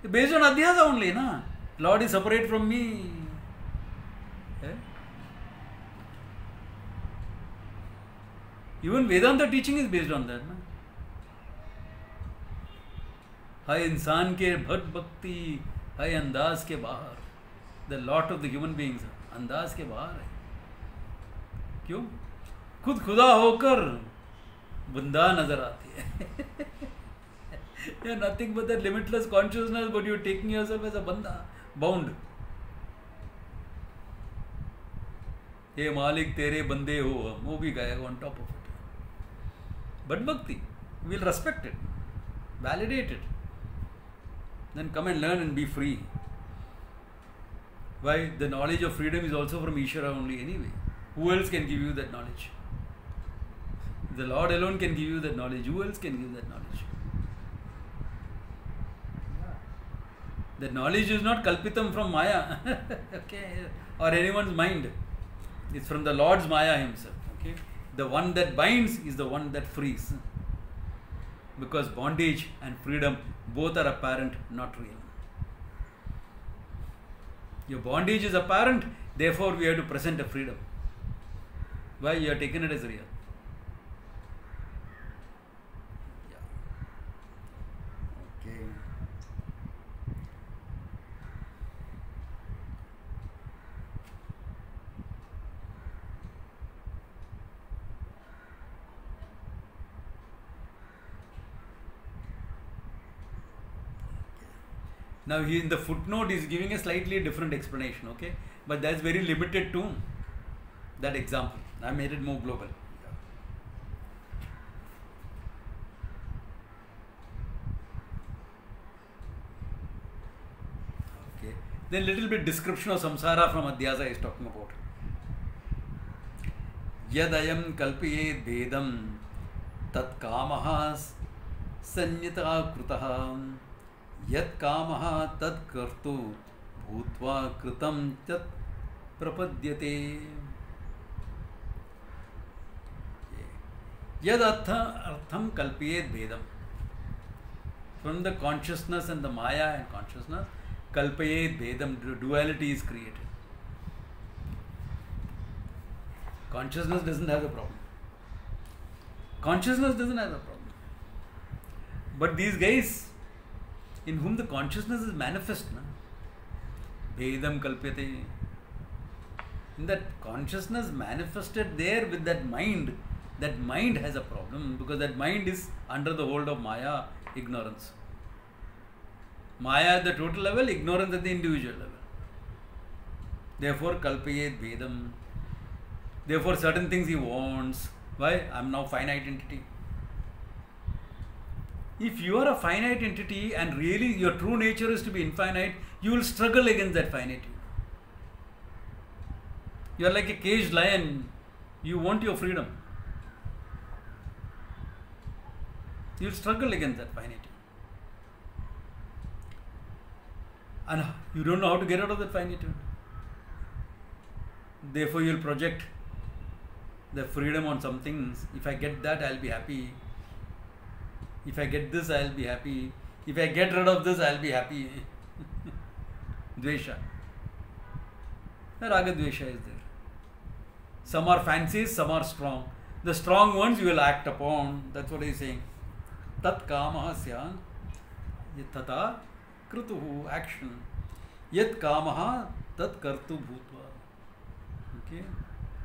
Any, based on adhyasa only, na? Lord is separate from me. Eh? Even Vedanta teaching is based on that. Na? Hai insan ke bhat bhakti, hai andaz ke bahar. The lot of the human beings अंदाज के बाहर है. क्यों? खुद खुदा होकर बंदा नजर आती है. You're nothing but that limitless consciousness, but you're taking yourself as a banda, bound. ये मालिक तेरे बंदे हो, वो भी गाएगा on top of it. But bhakti, we'll respect it, validate it, then come and learn and be free. Why? The knowledge of freedom is also from Ishvara only anyway. Who else can give you that knowledge? The Lord alone can give you that knowledge. Who else can give that knowledge? That knowledge is not kalpitam from Maya, okay, or anyone's mind. It's from the Lord's Maya himself. Okay, the one that binds is the one that frees. Because bondage and freedom both are apparent, not real. Your bondage is apparent, therefore we have to present a freedom. Why? You have taken it as real. Yeah. Okay. Now he in the footnote is giving a slightly different explanation, okay? But that's very limited to that example. I made it more global. Okay. Then little bit description of samsara from Adhyasa is talking about. Yadayam kalpiyet bhedam tat kamaha sanyata krutaha yat kamaha tad kartu bhutva kritam tat prapadyate. Yad artham kalpiyet bhedam. From the consciousness and the maya and consciousness, kalpayet bhedam, duality is created. Consciousness doesn't have the problem. Consciousness doesn't have the problem. But these guys, in whom the consciousness is manifest, na? Bhedam kalpyate. In that consciousness manifested there with that mind has a problem, because that mind is under the hold of Maya, ignorance. Maya at the total level, ignorance at the individual level. Therefore, kalpayet bhedam. Therefore, certain things he wants. Why? I am now finite entity. If you are a finite entity and really your true nature is to be infinite, you will struggle against that finitude. You are like a caged lion. You want your freedom. You will struggle against that finitude. And you don't know how to get out of that finitude. Therefore, you will project the freedom on some things. If I get that, I will be happy. If I get this, I will be happy. If I get rid of this, I will be happy. Dvesha. The Raga Dvesha is there. Some are fancies, some are strong. The strong ones you will act upon. That's what he is saying. Tat kamaha syan tata krutuhu, action. Yat kamaha tat kartu bhutva. Okay.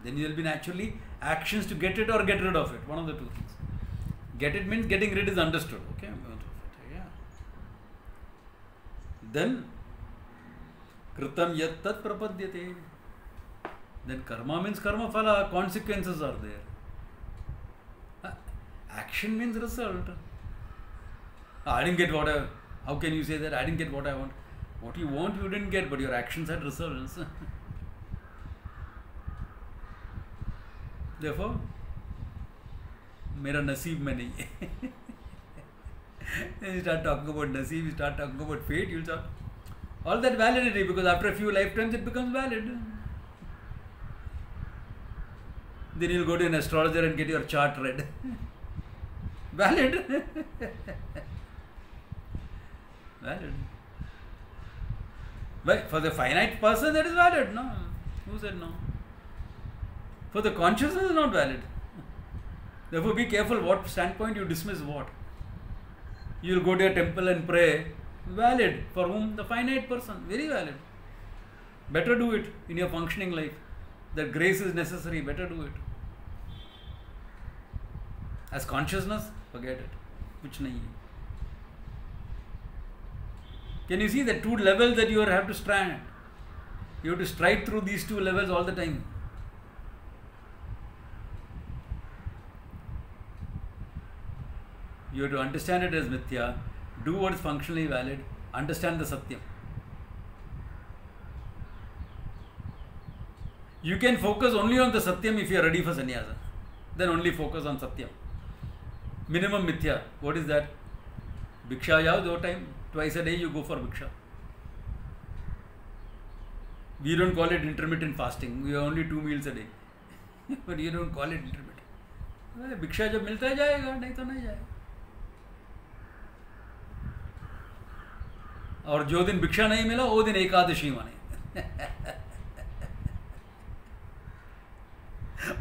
Then you will be naturally actions to get it or get rid of it. One of the two things. Get it means getting rid is understood. Okay. Yeah. Then kritam yat tat prapadyate. Then karma means karma phala. Consequences are there. Action means result. I didn't get what I... How can you say that? I didn't get what I want. What you want you didn't get, but your actions had results. Therefore, मेरा नसीब में नहीं है. Then you start talking about naseeb, you start talking about fate, you'll start... All that validity, because after a few lifetimes it becomes valid. Then you'll go to an astrologer and get your chart read. Valid. Valid. But for the finite person, that is valid. No. Who said no? For the consciousness, is not valid. Therefore, be careful what standpoint you dismiss what. You will go to a temple and pray. Valid. For whom? The finite person. Very valid. Better do it in your functioning life. That grace is necessary. Better do it. As consciousness, forget it. Which nahi. Can you see the two levels that you have to strand? You have to stride through these two levels all the time. You have to understand it as mithya, do what is functionally valid, understand the satyam. You can focus only on the satyam if you are ready for sannyasa. Then only focus on satyam. Minimum mithya. What is that? Bhiksha yav, do time. Twice a day you go for bhiksha. We don't call it intermittent fasting. We have only 2 meals a day. But you don't call it intermittent. Bhiksha jab milta hai jayega, nahi to nahi jayega. और जो दिन भिक्षा नहीं मिला वो दिन एकादशी माने.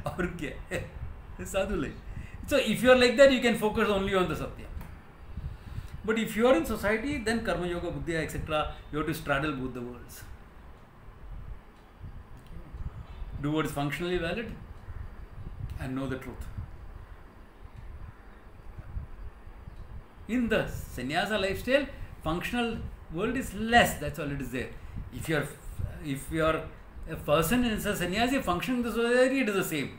और क्या साधु ले. So if you are like that, you can focus only on the satya. But if you are in society, then karma yoga, buddhya, etc., you have to straddle both the worlds. Do what is functionally valid and know the truth. In the sannyasa lifestyle, functional world is less. That's all it is there. If you are a person in a sannyasi functioning in the society, it is the same.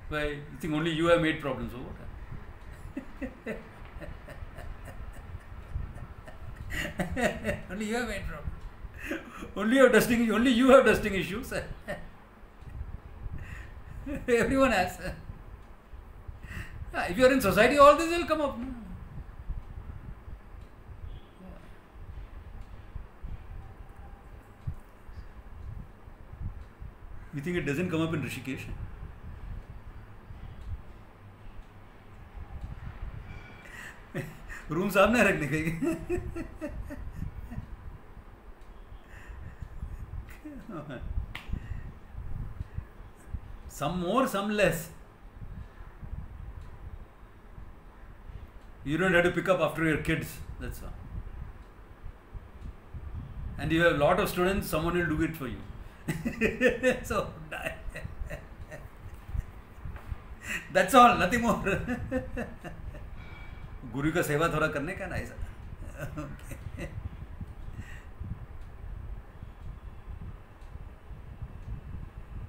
Why? You think only you have made problems over what? Only you have made problems. Only you have dusting issues. Everyone has. If you are in society, all this will come up. You think it doesn't come up in Rishikesh? Room सामने रखने कहीं. Some more, some less. You don't have to pick up after your kids. That's all. And you have a lot of students, someone will do it for you. So, that's all, nothing more. गुरु का सेवा थोड़ा करने का ना ऐसा. Okay.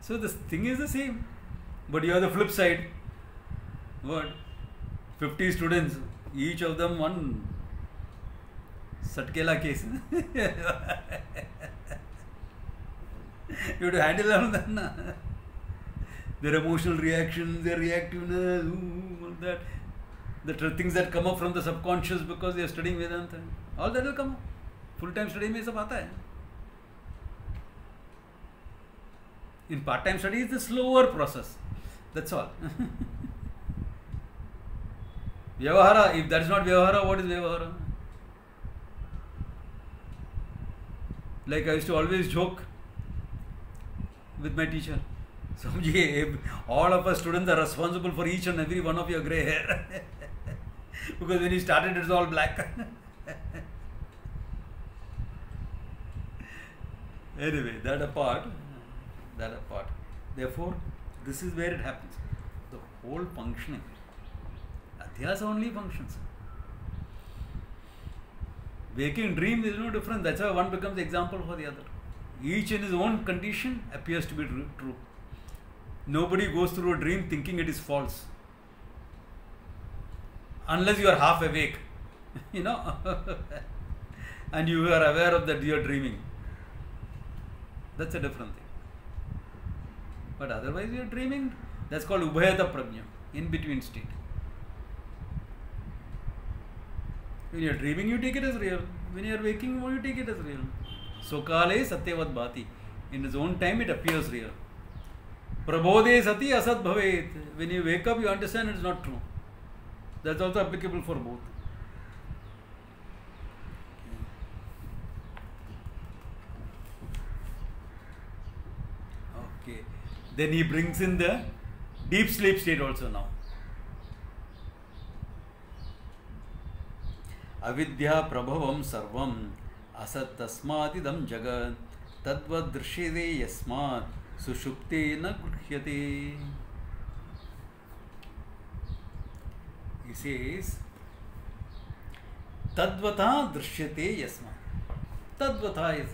So this thing is the same, but you have the flip side. What? 50 students, each of them one Satkela case. You have to handle all that. Na? Their emotional reactions, their reactiveness, all that. The things that come up from the subconscious because they are studying Vedanta. All that will come up. Full-time study में सब आता है. In part-time study, it's a slower process. That's all. Vyavahara, if that is not Vyavahara, what is Vyavahara? Like I used to always joke with my teacher. Samjhiye, all of us students are responsible for each and every one of your grey hair. Because when he started, it's all black. Anyway, that apart. Therefore, this is where it happens. The whole functioning. Adhyasa only functions. Waking dream is no different. That's why one becomes example for the other. Each in his own condition appears to be true. Nobody goes through a dream thinking it is false. Unless you are half awake, and you are aware of that you are dreaming. That's a different thing. But otherwise you are dreaming. That's called Ubhayata Prajna, in between state. When you are dreaming, you take it as real. When you are waking, you take it as real. Sokale Satyavat Bhati. In his own time, it appears real. Prabodhe Sati Asat Bhavet. When you wake up, you understand it is not true. That's also applicable for both. Okay. Then he brings in the deep sleep state also now. Avidya prabhavam sarvam asat tasmatidam jagat tadvad drishyate yasmat sushupte na gruhyate. He says tadvata drishyate yasmat. Tadvata is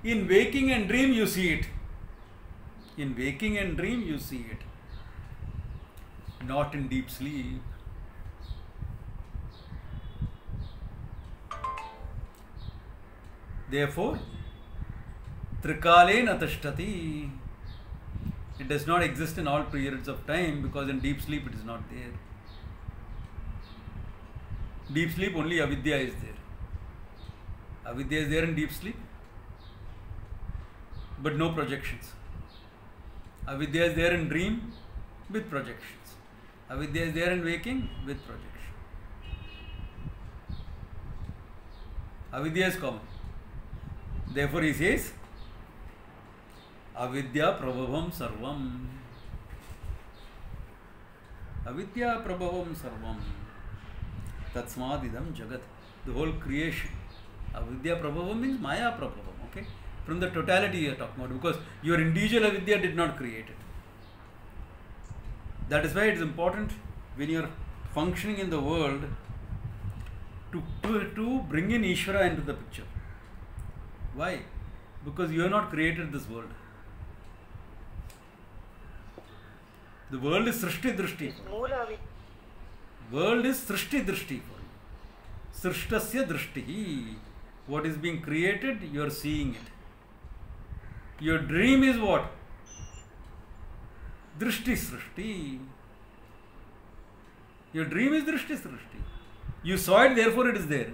in waking and dream you see it. In waking and dream you see it. Not in deep sleep. Therefore, Trikale Natashtati. It does not exist in all periods of time because in deep sleep it is not there. Deep sleep only avidya is there. Avidya is there in deep sleep, but no projections. Avidya is there in dream with projections. Avidya is there in waking with projection. Avidya is common. Therefore he says, Avidya prabhavam sarvam. Avidya prabhavam sarvam. Tatsmadidam jagat. The whole creation. Avidya prabhavam means Maya prabhavam. Okay? From the totality you are talking about, because your individual avidya did not create it. That is why it is important when you are functioning in the world to bring in Ishvara into the picture. Why? Because you have not created this world. The world is Srishti Drishti. World is Srishti Drishti for you. Srishtasya Drishti. What is being created, you are seeing it. Your dream is what? Drishti Srishti. Your dream is Drishti Srishti. You saw it, therefore it is there.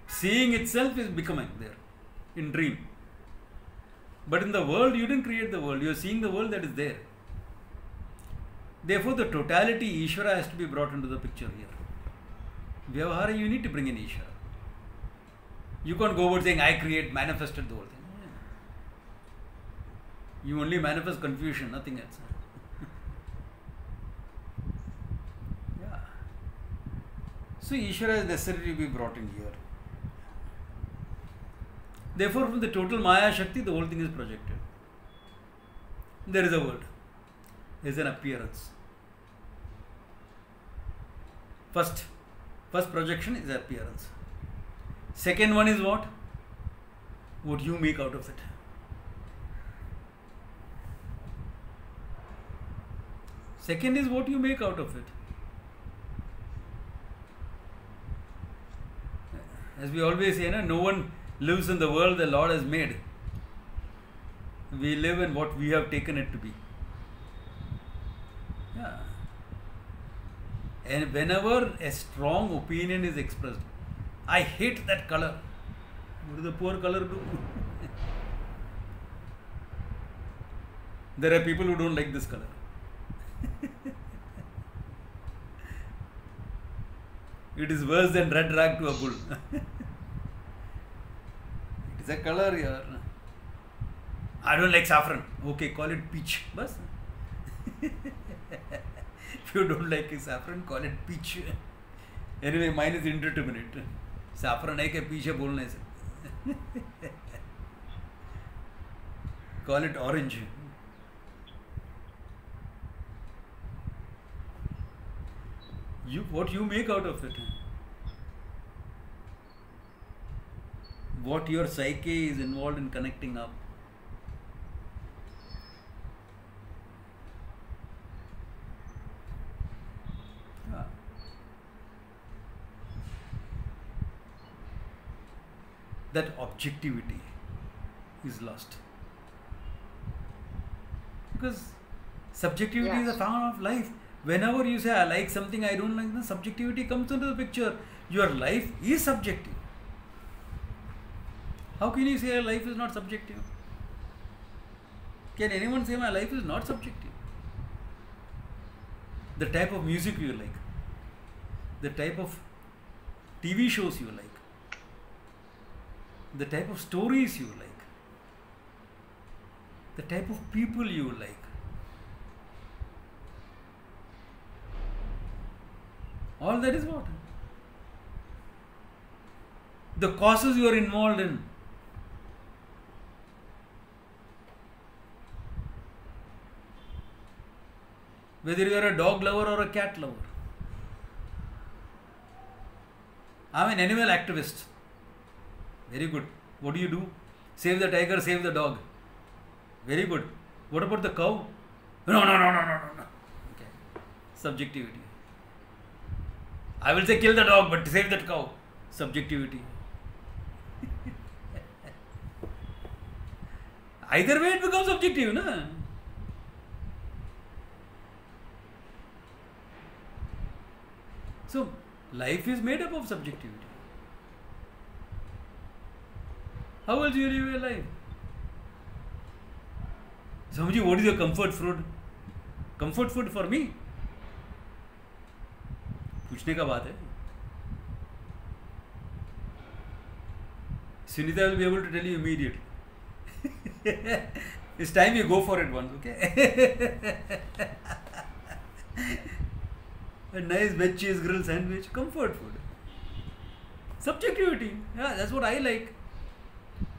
Seeing itself is becoming there in dream. But in the world, you didn't create the world. You are seeing the world that is there. Therefore, the totality, Ishvara, has to be brought into the picture here. Vyavahara, you need to bring in Ishvara. You can't go about saying, I manifested the whole thing. You only manifest confusion, nothing else. Yeah. So, Ishvara is necessary to be brought in here. Therefore, from the total Maya Shakti, the whole thing is projected. There is a word. There is an appearance. First projection is appearance. Second one is what? What you make out of it. Second is what you make out of it. As we always say, no one lives in the world the Lord has made. We live in what we have taken it to be. Yeah. And whenever a strong opinion is expressed, I hate that color. What does the poor color do? There are people who don't like this color. It is worse than red rag to a bull. It is a color here. I don't like saffron. Okay, call it peach. Bas. If you don't like saffron, call it peach. Anyway, mine is indeterminate. Saffron है क्या peach है बोलने से. Call it orange. What you make out of it. What your psyche is involved in connecting up. That objectivity is lost. Because subjectivity is a form of life. Whenever you say I like something, I don't like, the subjectivity comes into the picture. Your life is subjective. How can you say life is not subjective? Can anyone say my life is not subjective? The type of music you like, the type of TV shows you like, the type of stories you like, the type of people you like. All that is what? The causes you are involved in. Whether you are a dog lover or a cat lover. I am an animal activist. Very good. What do? Save the tiger, save the dog. Very good. What about the cow? No. Okay. Subjectivity. I will say kill the dog, but save that cow. Subjectivity. Either way it becomes subjective, na? So, life is made up of subjectivity. How else you live your life? Swamiji, what is your comfort food? Comfort food for me? पूछने का बात है. Sunita will be able to tell you immediately. It's time you go for it once, okay? A nice veg cheese grill sandwich, comfort food. Subjectivity, yeah, that's what I like.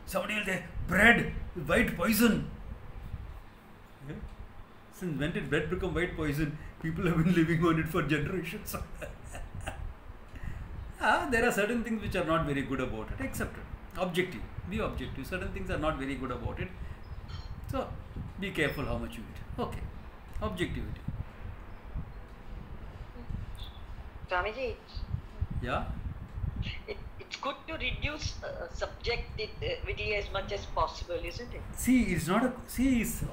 Somebody will say, bread, white poison. Yeah? Since when did bread become white poison? People have been living on it for generations. There are certain things which are not very good about it. Accept it. Objective. Be objective. Certain things are not very good about it. So, be careful how much you eat. Okay. Objectivity. Swamiji. Yeah? It's good to reduce subjectivity as much as possible, isn't it? See,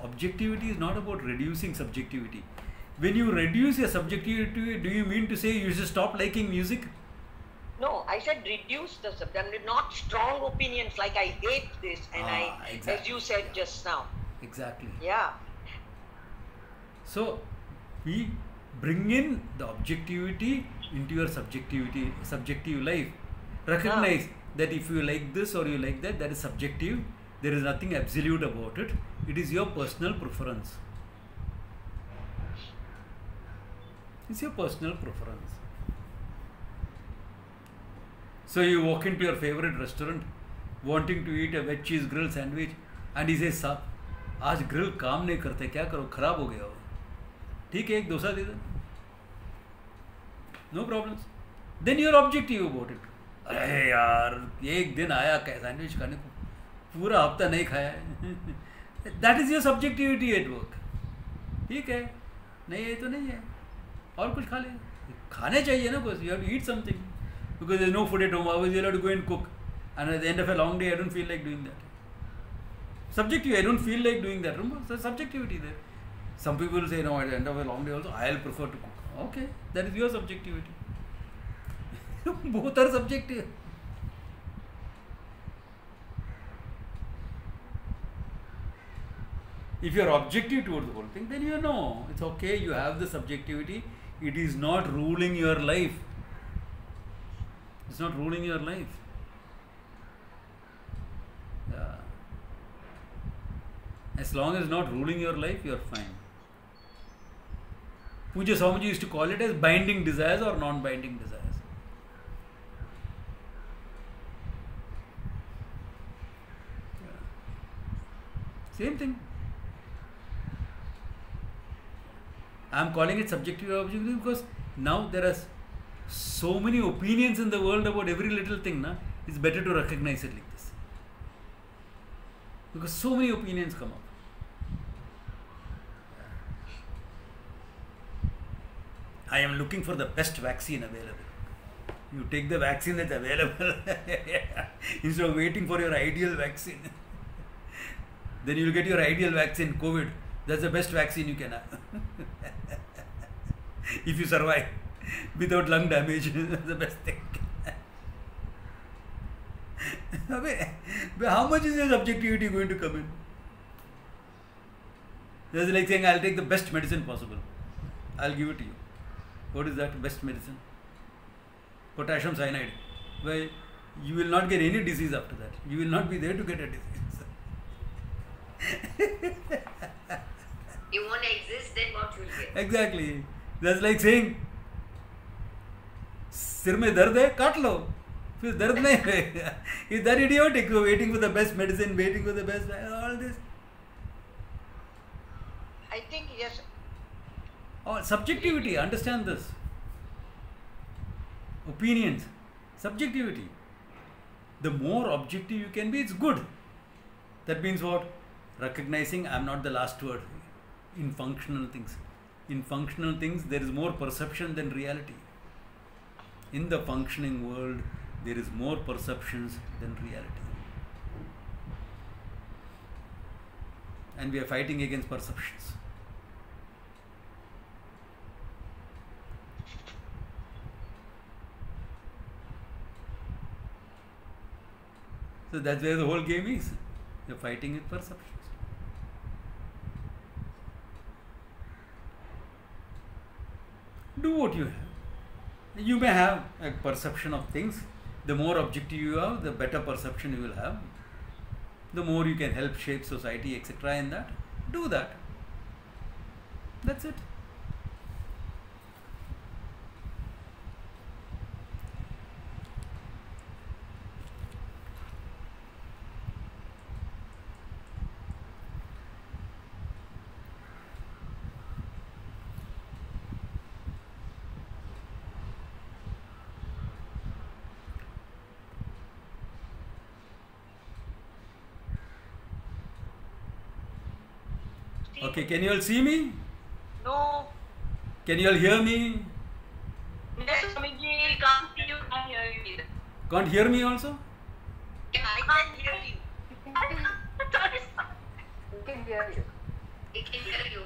objectivity is not about reducing subjectivity. When you reduce your subjectivity, do you mean to say you should stop liking music? No, I said reduce the subjectivity, not strong opinions like I hate this and exactly. As you said just now. Exactly. Yeah. So, we bring in the objectivity into your subjective life. Recognize that if you like this or you like that, that is subjective. There is nothing absolute about it. It is your personal preference. It's your personal preference. So you walk into your favorite restaurant wanting to eat a veg cheese grill sandwich and he says, "Sir, आज grill काम नहीं करते, क्या करो, खराब हो गया हो, ठीक है एक डोसा दे दो." No problems. Then you are objective about it. अरे यार एक दिन आया सैंडविच खाने को, पूरा हफ्ता नहीं खाया है. That is your subjectivity at work. ठीक है, नहीं है तो नहीं है, और कुछ खा ले. खाने चाहिए ना कुछ. You have to eat something. Because there is no food at home, otherwise you have to go and cook. And at the end of a long day, I don't feel like doing that. Subjective, I don't feel like doing that. Remember, there's subjectivity there. Some people say, no, at the end of a long day also, I'll prefer to cook. Okay, that is your subjectivity. Both are subjective. If you are objective towards the whole thing, then you know, it's okay, you have the subjectivity. It is not ruling your life. It's not ruling your life. Yeah. As long as not ruling your life, you are fine. Pujya Swamiji used to call it as binding desires or non-binding desires. Same thing. I am calling it subjective objective because now there are so many opinions in the world about every little thing. Na? It's better to recognize it like this. Because so many opinions come up. I am looking for the best vaccine available. You take the vaccine that's available instead of waiting for your ideal vaccine. Then you will get your ideal vaccine, COVID. That's the best vaccine you can have. If you survive without lung damage, that's the best thing. How much is your subjectivity going to come in? That's like saying, I'll take the best medicine possible. I'll give it to you. What is that best medicine? Potassium cyanide. Well, you will not get any disease after that. You will not be there to get a disease. You won't exist, then what will get? Exactly. That's like saying, सिर में दर्द है काट लो फिर दर्द नहीं रहेगा. Is that idiotic? Waiting for the best medicine, waiting for the best, all this. I think yes. Oh, subjectivity, understand this. Opinions, subjectivity. The more objective you can be, it's good. That means what? Recognizing I'm not the last word in functional things. In functional things, there is more perception than reality. In the functioning world, there is more perceptions than reality. And we are fighting against perceptions. So that's where the whole game is. You're fighting with perceptions. Do what you have. You may have a perception of things. The more objective you have, the better perception you will have. The more you can help shape society, etc. in that. Do that. That's it. Okay, can you all see me? No. Can you all hear me? Yes, Swamiji, can't see you, can't hear you either. Can't hear me also? Yeah, I can hear you. We can hear you. We can hear you.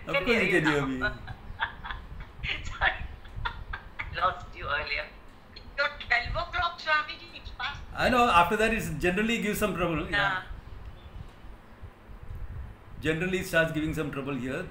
Of course you can hear me. Sorry. Lost you earlier. Your 12 o'clock, Swamiji, it's past. I know, after that it generally gives some trouble. Yeah. Generally it starts giving some trouble here.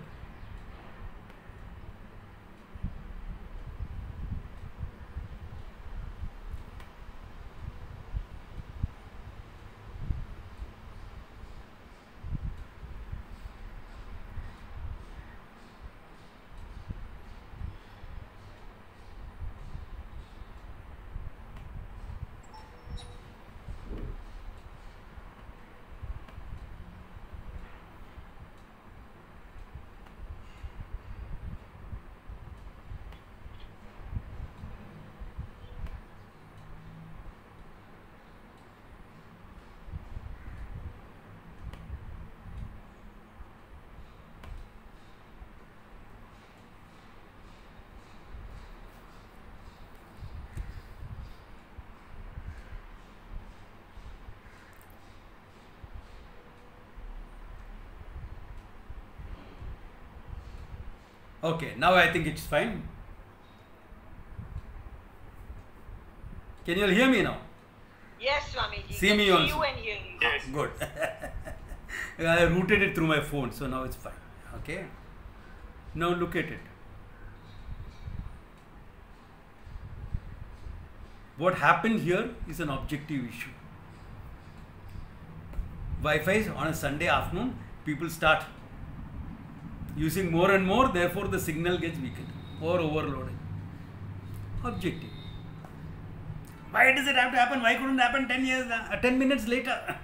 Okay, now I think it's fine. Can you all hear me now? Yes, Swamiji. See can me see also. you and hear you. Yes. Good. I routed it through my phone, so now it's fine. Okay. Now look at it. What happened here is an objective issue. Wi-Fi on a Sunday afternoon, people start using more and more, therefore the signal gets weakened or overloaded. Objective. Why does it have to happen? Why couldn't it happen 10 minutes later?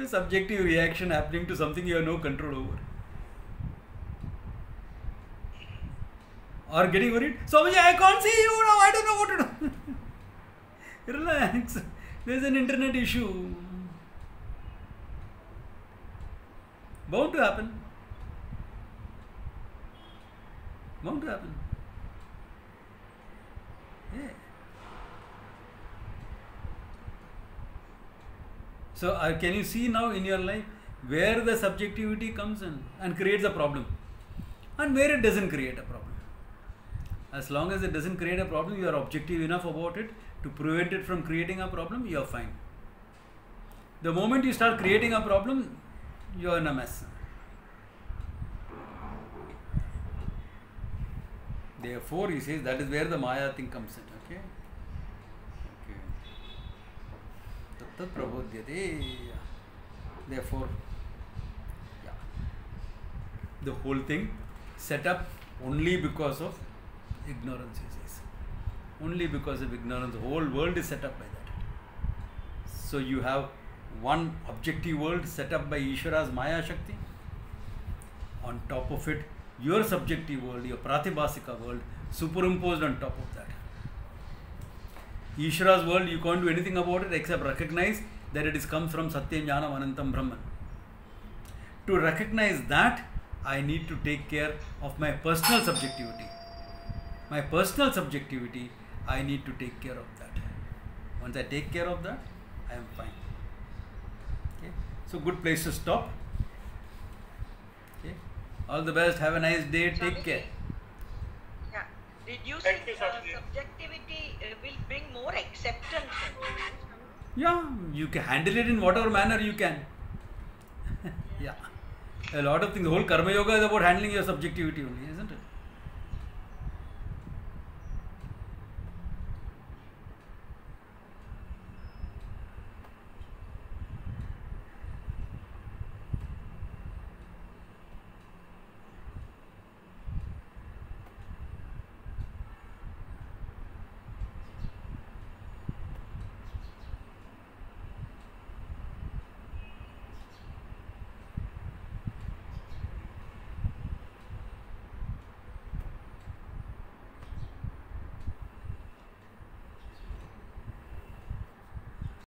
A subjective reaction happening to something you have no control over. Or getting worried, Swamiji, I can't see you now, I don't know what to do. Relax. There's an internet issue. Bound to happen. Bound to happen. Yeah. So can you see now in your life where the subjectivity comes in and creates a problem, and where it doesn't create a problem? As long as it doesn't create a problem, you are objective enough about it to prevent it from creating a problem, you are fine. The moment you start creating a problem, you are in a mess. Therefore, he says that is where the Maya thing comes in. Okay? Tat prabodhyate. Therefore, yeah. The whole thing set up only because of ignorance, he says. Only because of ignorance. The whole world is set up by that. So you have one objective world set up by Ishvara's Maya Shakti. On top of it, your subjective world, your Pratibhasika world, superimposed on top of that. Ishvara's world, you can't do anything about it except recognize that it comes from Satyam Jnanam Anantam Brahman. To recognize that, I need to take care of my personal subjectivity. My personal subjectivity, I need to take care of that. Once I take care of that, I am fine. Okay? So good place to stop. Okay? All the best. Have a nice day. Take care. Yeah. Reducing subjectivity will bring more acceptance. Yeah, you can handle it in whatever manner you can. Yeah. A lot of things. The whole Karma Yoga is about handling your subjectivity only, isn't it?